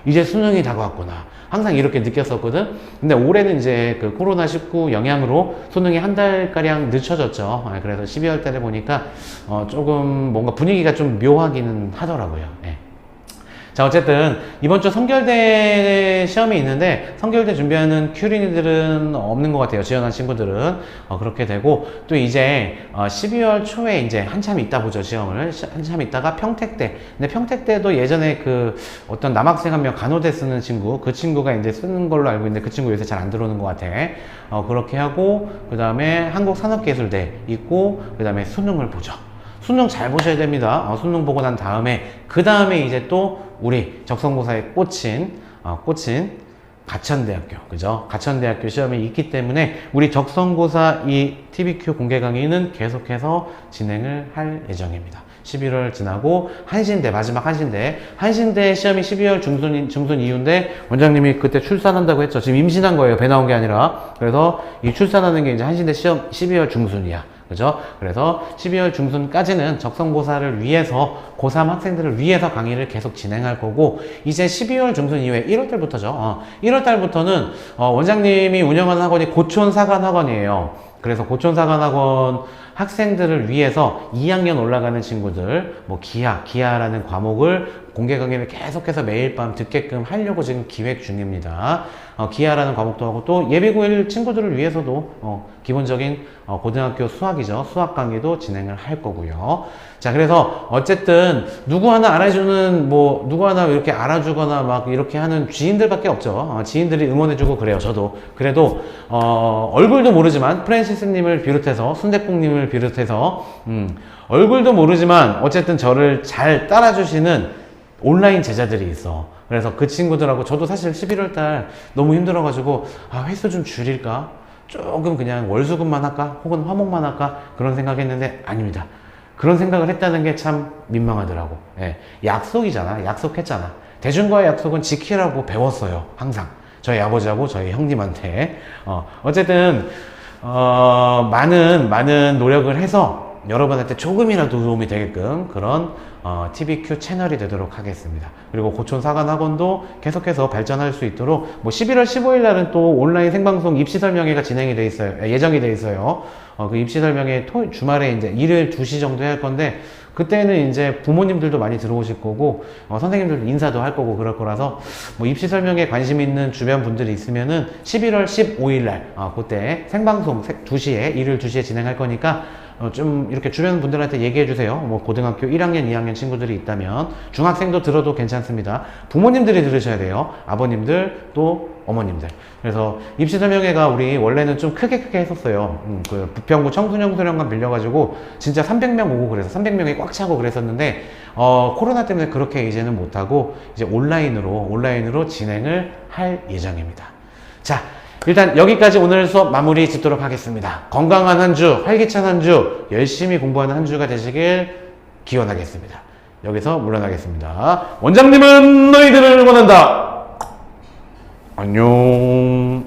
이제 수능이 다가왔구나. 항상 이렇게 느꼈었거든. 근데 올해는 이제 그 코로나19 영향으로 수능이 한 달가량 늦춰졌죠. 그래서 12월 달에 보니까 조금 뭔가 분위기가 좀 묘하기는 하더라고요. 예. 자, 어쨌든 이번 주 성결대 시험이 있는데 성결대 준비하는 큐린이들은 없는 것 같아요. 지원한 친구들은 그렇게 되고, 또 이제 12월 초에 이제 한참 있다 보죠. 시험을 한참 있다가 평택대. 근데 평택대도 예전에 그 어떤 남학생 한 명 간호대 쓰는 친구, 그 친구가 이제 쓰는 걸로 알고 있는데 그 친구 요새 잘 안 들어오는 것 같아. 그렇게 하고 그 다음에 한국산업기술대 있고, 그 다음에 수능을 보죠. 수능 잘 보셔야 됩니다. 수능 보고 난 다음에 그 다음에 이제 또 우리 적성고사에 꽂힌 가천대학교, 그죠? 가천대학교 시험이 있기 때문에 우리 적성고사 이 TBQ 공개 강의는 계속해서 진행을 할 예정입니다. 11월 지나고 한신대, 마지막 한신대 시험이 12월 중순 이후인데 원장님이 그때 출산한다고 했죠. 지금 임신한 거예요. 배 나온 게 아니라. 그래서 이 출산하는 게 이제 한신대 시험 12월 중순이야. 그죠? 그래서 12월 중순까지는 적성고사를 위해서 고3 학생들을 위해서 강의를 계속 진행할 거고, 이제 12월 중순 이후에 1월 달부터죠. 1월 달부터는 원장님이 운영하는 학원이 고촌사관학원이에요. 그래서 고촌사관학원 학생들을 위해서 2학년 올라가는 친구들, 뭐 기하라는 과목을 공개 강의를 계속해서 매일 밤 듣게끔 하려고 지금 기획 중입니다. 기하라는 과목도 하고, 또 예비고1 친구들을 위해서도 기본적인 고등학교 수학이죠. 수학 강의도 진행을 할 거고요. 자, 그래서 어쨌든 누구 하나 알아주는, 누구 하나 이렇게 알아주거나 막 이렇게 하는 지인들밖에 없죠. 지인들이 응원해주고 그래요. 저도. 그래도 얼굴도 모르지만 프랜시스님을 비롯해서, 순댓국님을 비롯해서 얼굴도 모르지만 어쨌든 저를 잘 따라주시는 온라인 제자들이 있어. 그래서 그 친구들하고 저도 사실 11월 달 너무 힘들어가지고 횟수 좀 줄일까? 조금 그냥 월수금만 할까? 혹은 화목만 할까? 그런 생각했는데 아닙니다. 그런 생각을 했다는 게 참 민망하더라고. 예. 약속이잖아. 약속했잖아. 대중과의 약속은 지키라고 배웠어요. 항상. 저희 아버지하고 저희 형님한테. 어쨌든 많은 노력을 해서 여러분한테 조금이라도 도움이 되게끔 그런 TBQ 채널이 되도록 하겠습니다. 그리고 고촌사관학원도 계속해서 발전할 수 있도록 11월 15일 날은 또 온라인 생방송 입시 설명회가 진행이 돼 있어요. 예정이 돼 있어요. 그 입시 설명회 주말에 이제 일요일 2시 정도에 할 건데, 그때는 이제 부모님들도 많이 들어오실 거고 선생님들도 인사도 할 거고 그럴 거라서 입시 설명에 관심 있는 주변 분들이 있으면은 11월 15일 날 그때 생방송 2시에 일요일 2시에 진행할 거니까 좀 이렇게 주변 분들한테 얘기해 주세요. 고등학교 1학년, 2학년 친구들이 있다면, 중학생도 들어도 괜찮습니다. 부모님들이 들으셔야 돼요. 아버님들 또 어머님들. 그래서 입시 설명회가 우리 원래는 좀 크게 했었어요. 그 부평구 청소년 소련관 빌려가지고 진짜 300명 오고, 그래서 300명이 꽉 차고 그랬었는데 코로나 때문에 그렇게 이제는 못하고 이제 온라인으로 진행을 할 예정입니다. 자, 일단 여기까지 오늘 수업 마무리 짓도록 하겠습니다. 건강한 한 주, 활기찬 한 주, 열심히 공부하는 한 주가 되시길 기원하겠습니다. 여기서 물러나겠습니다. 원장님은 너희들을 원한다. 안녕.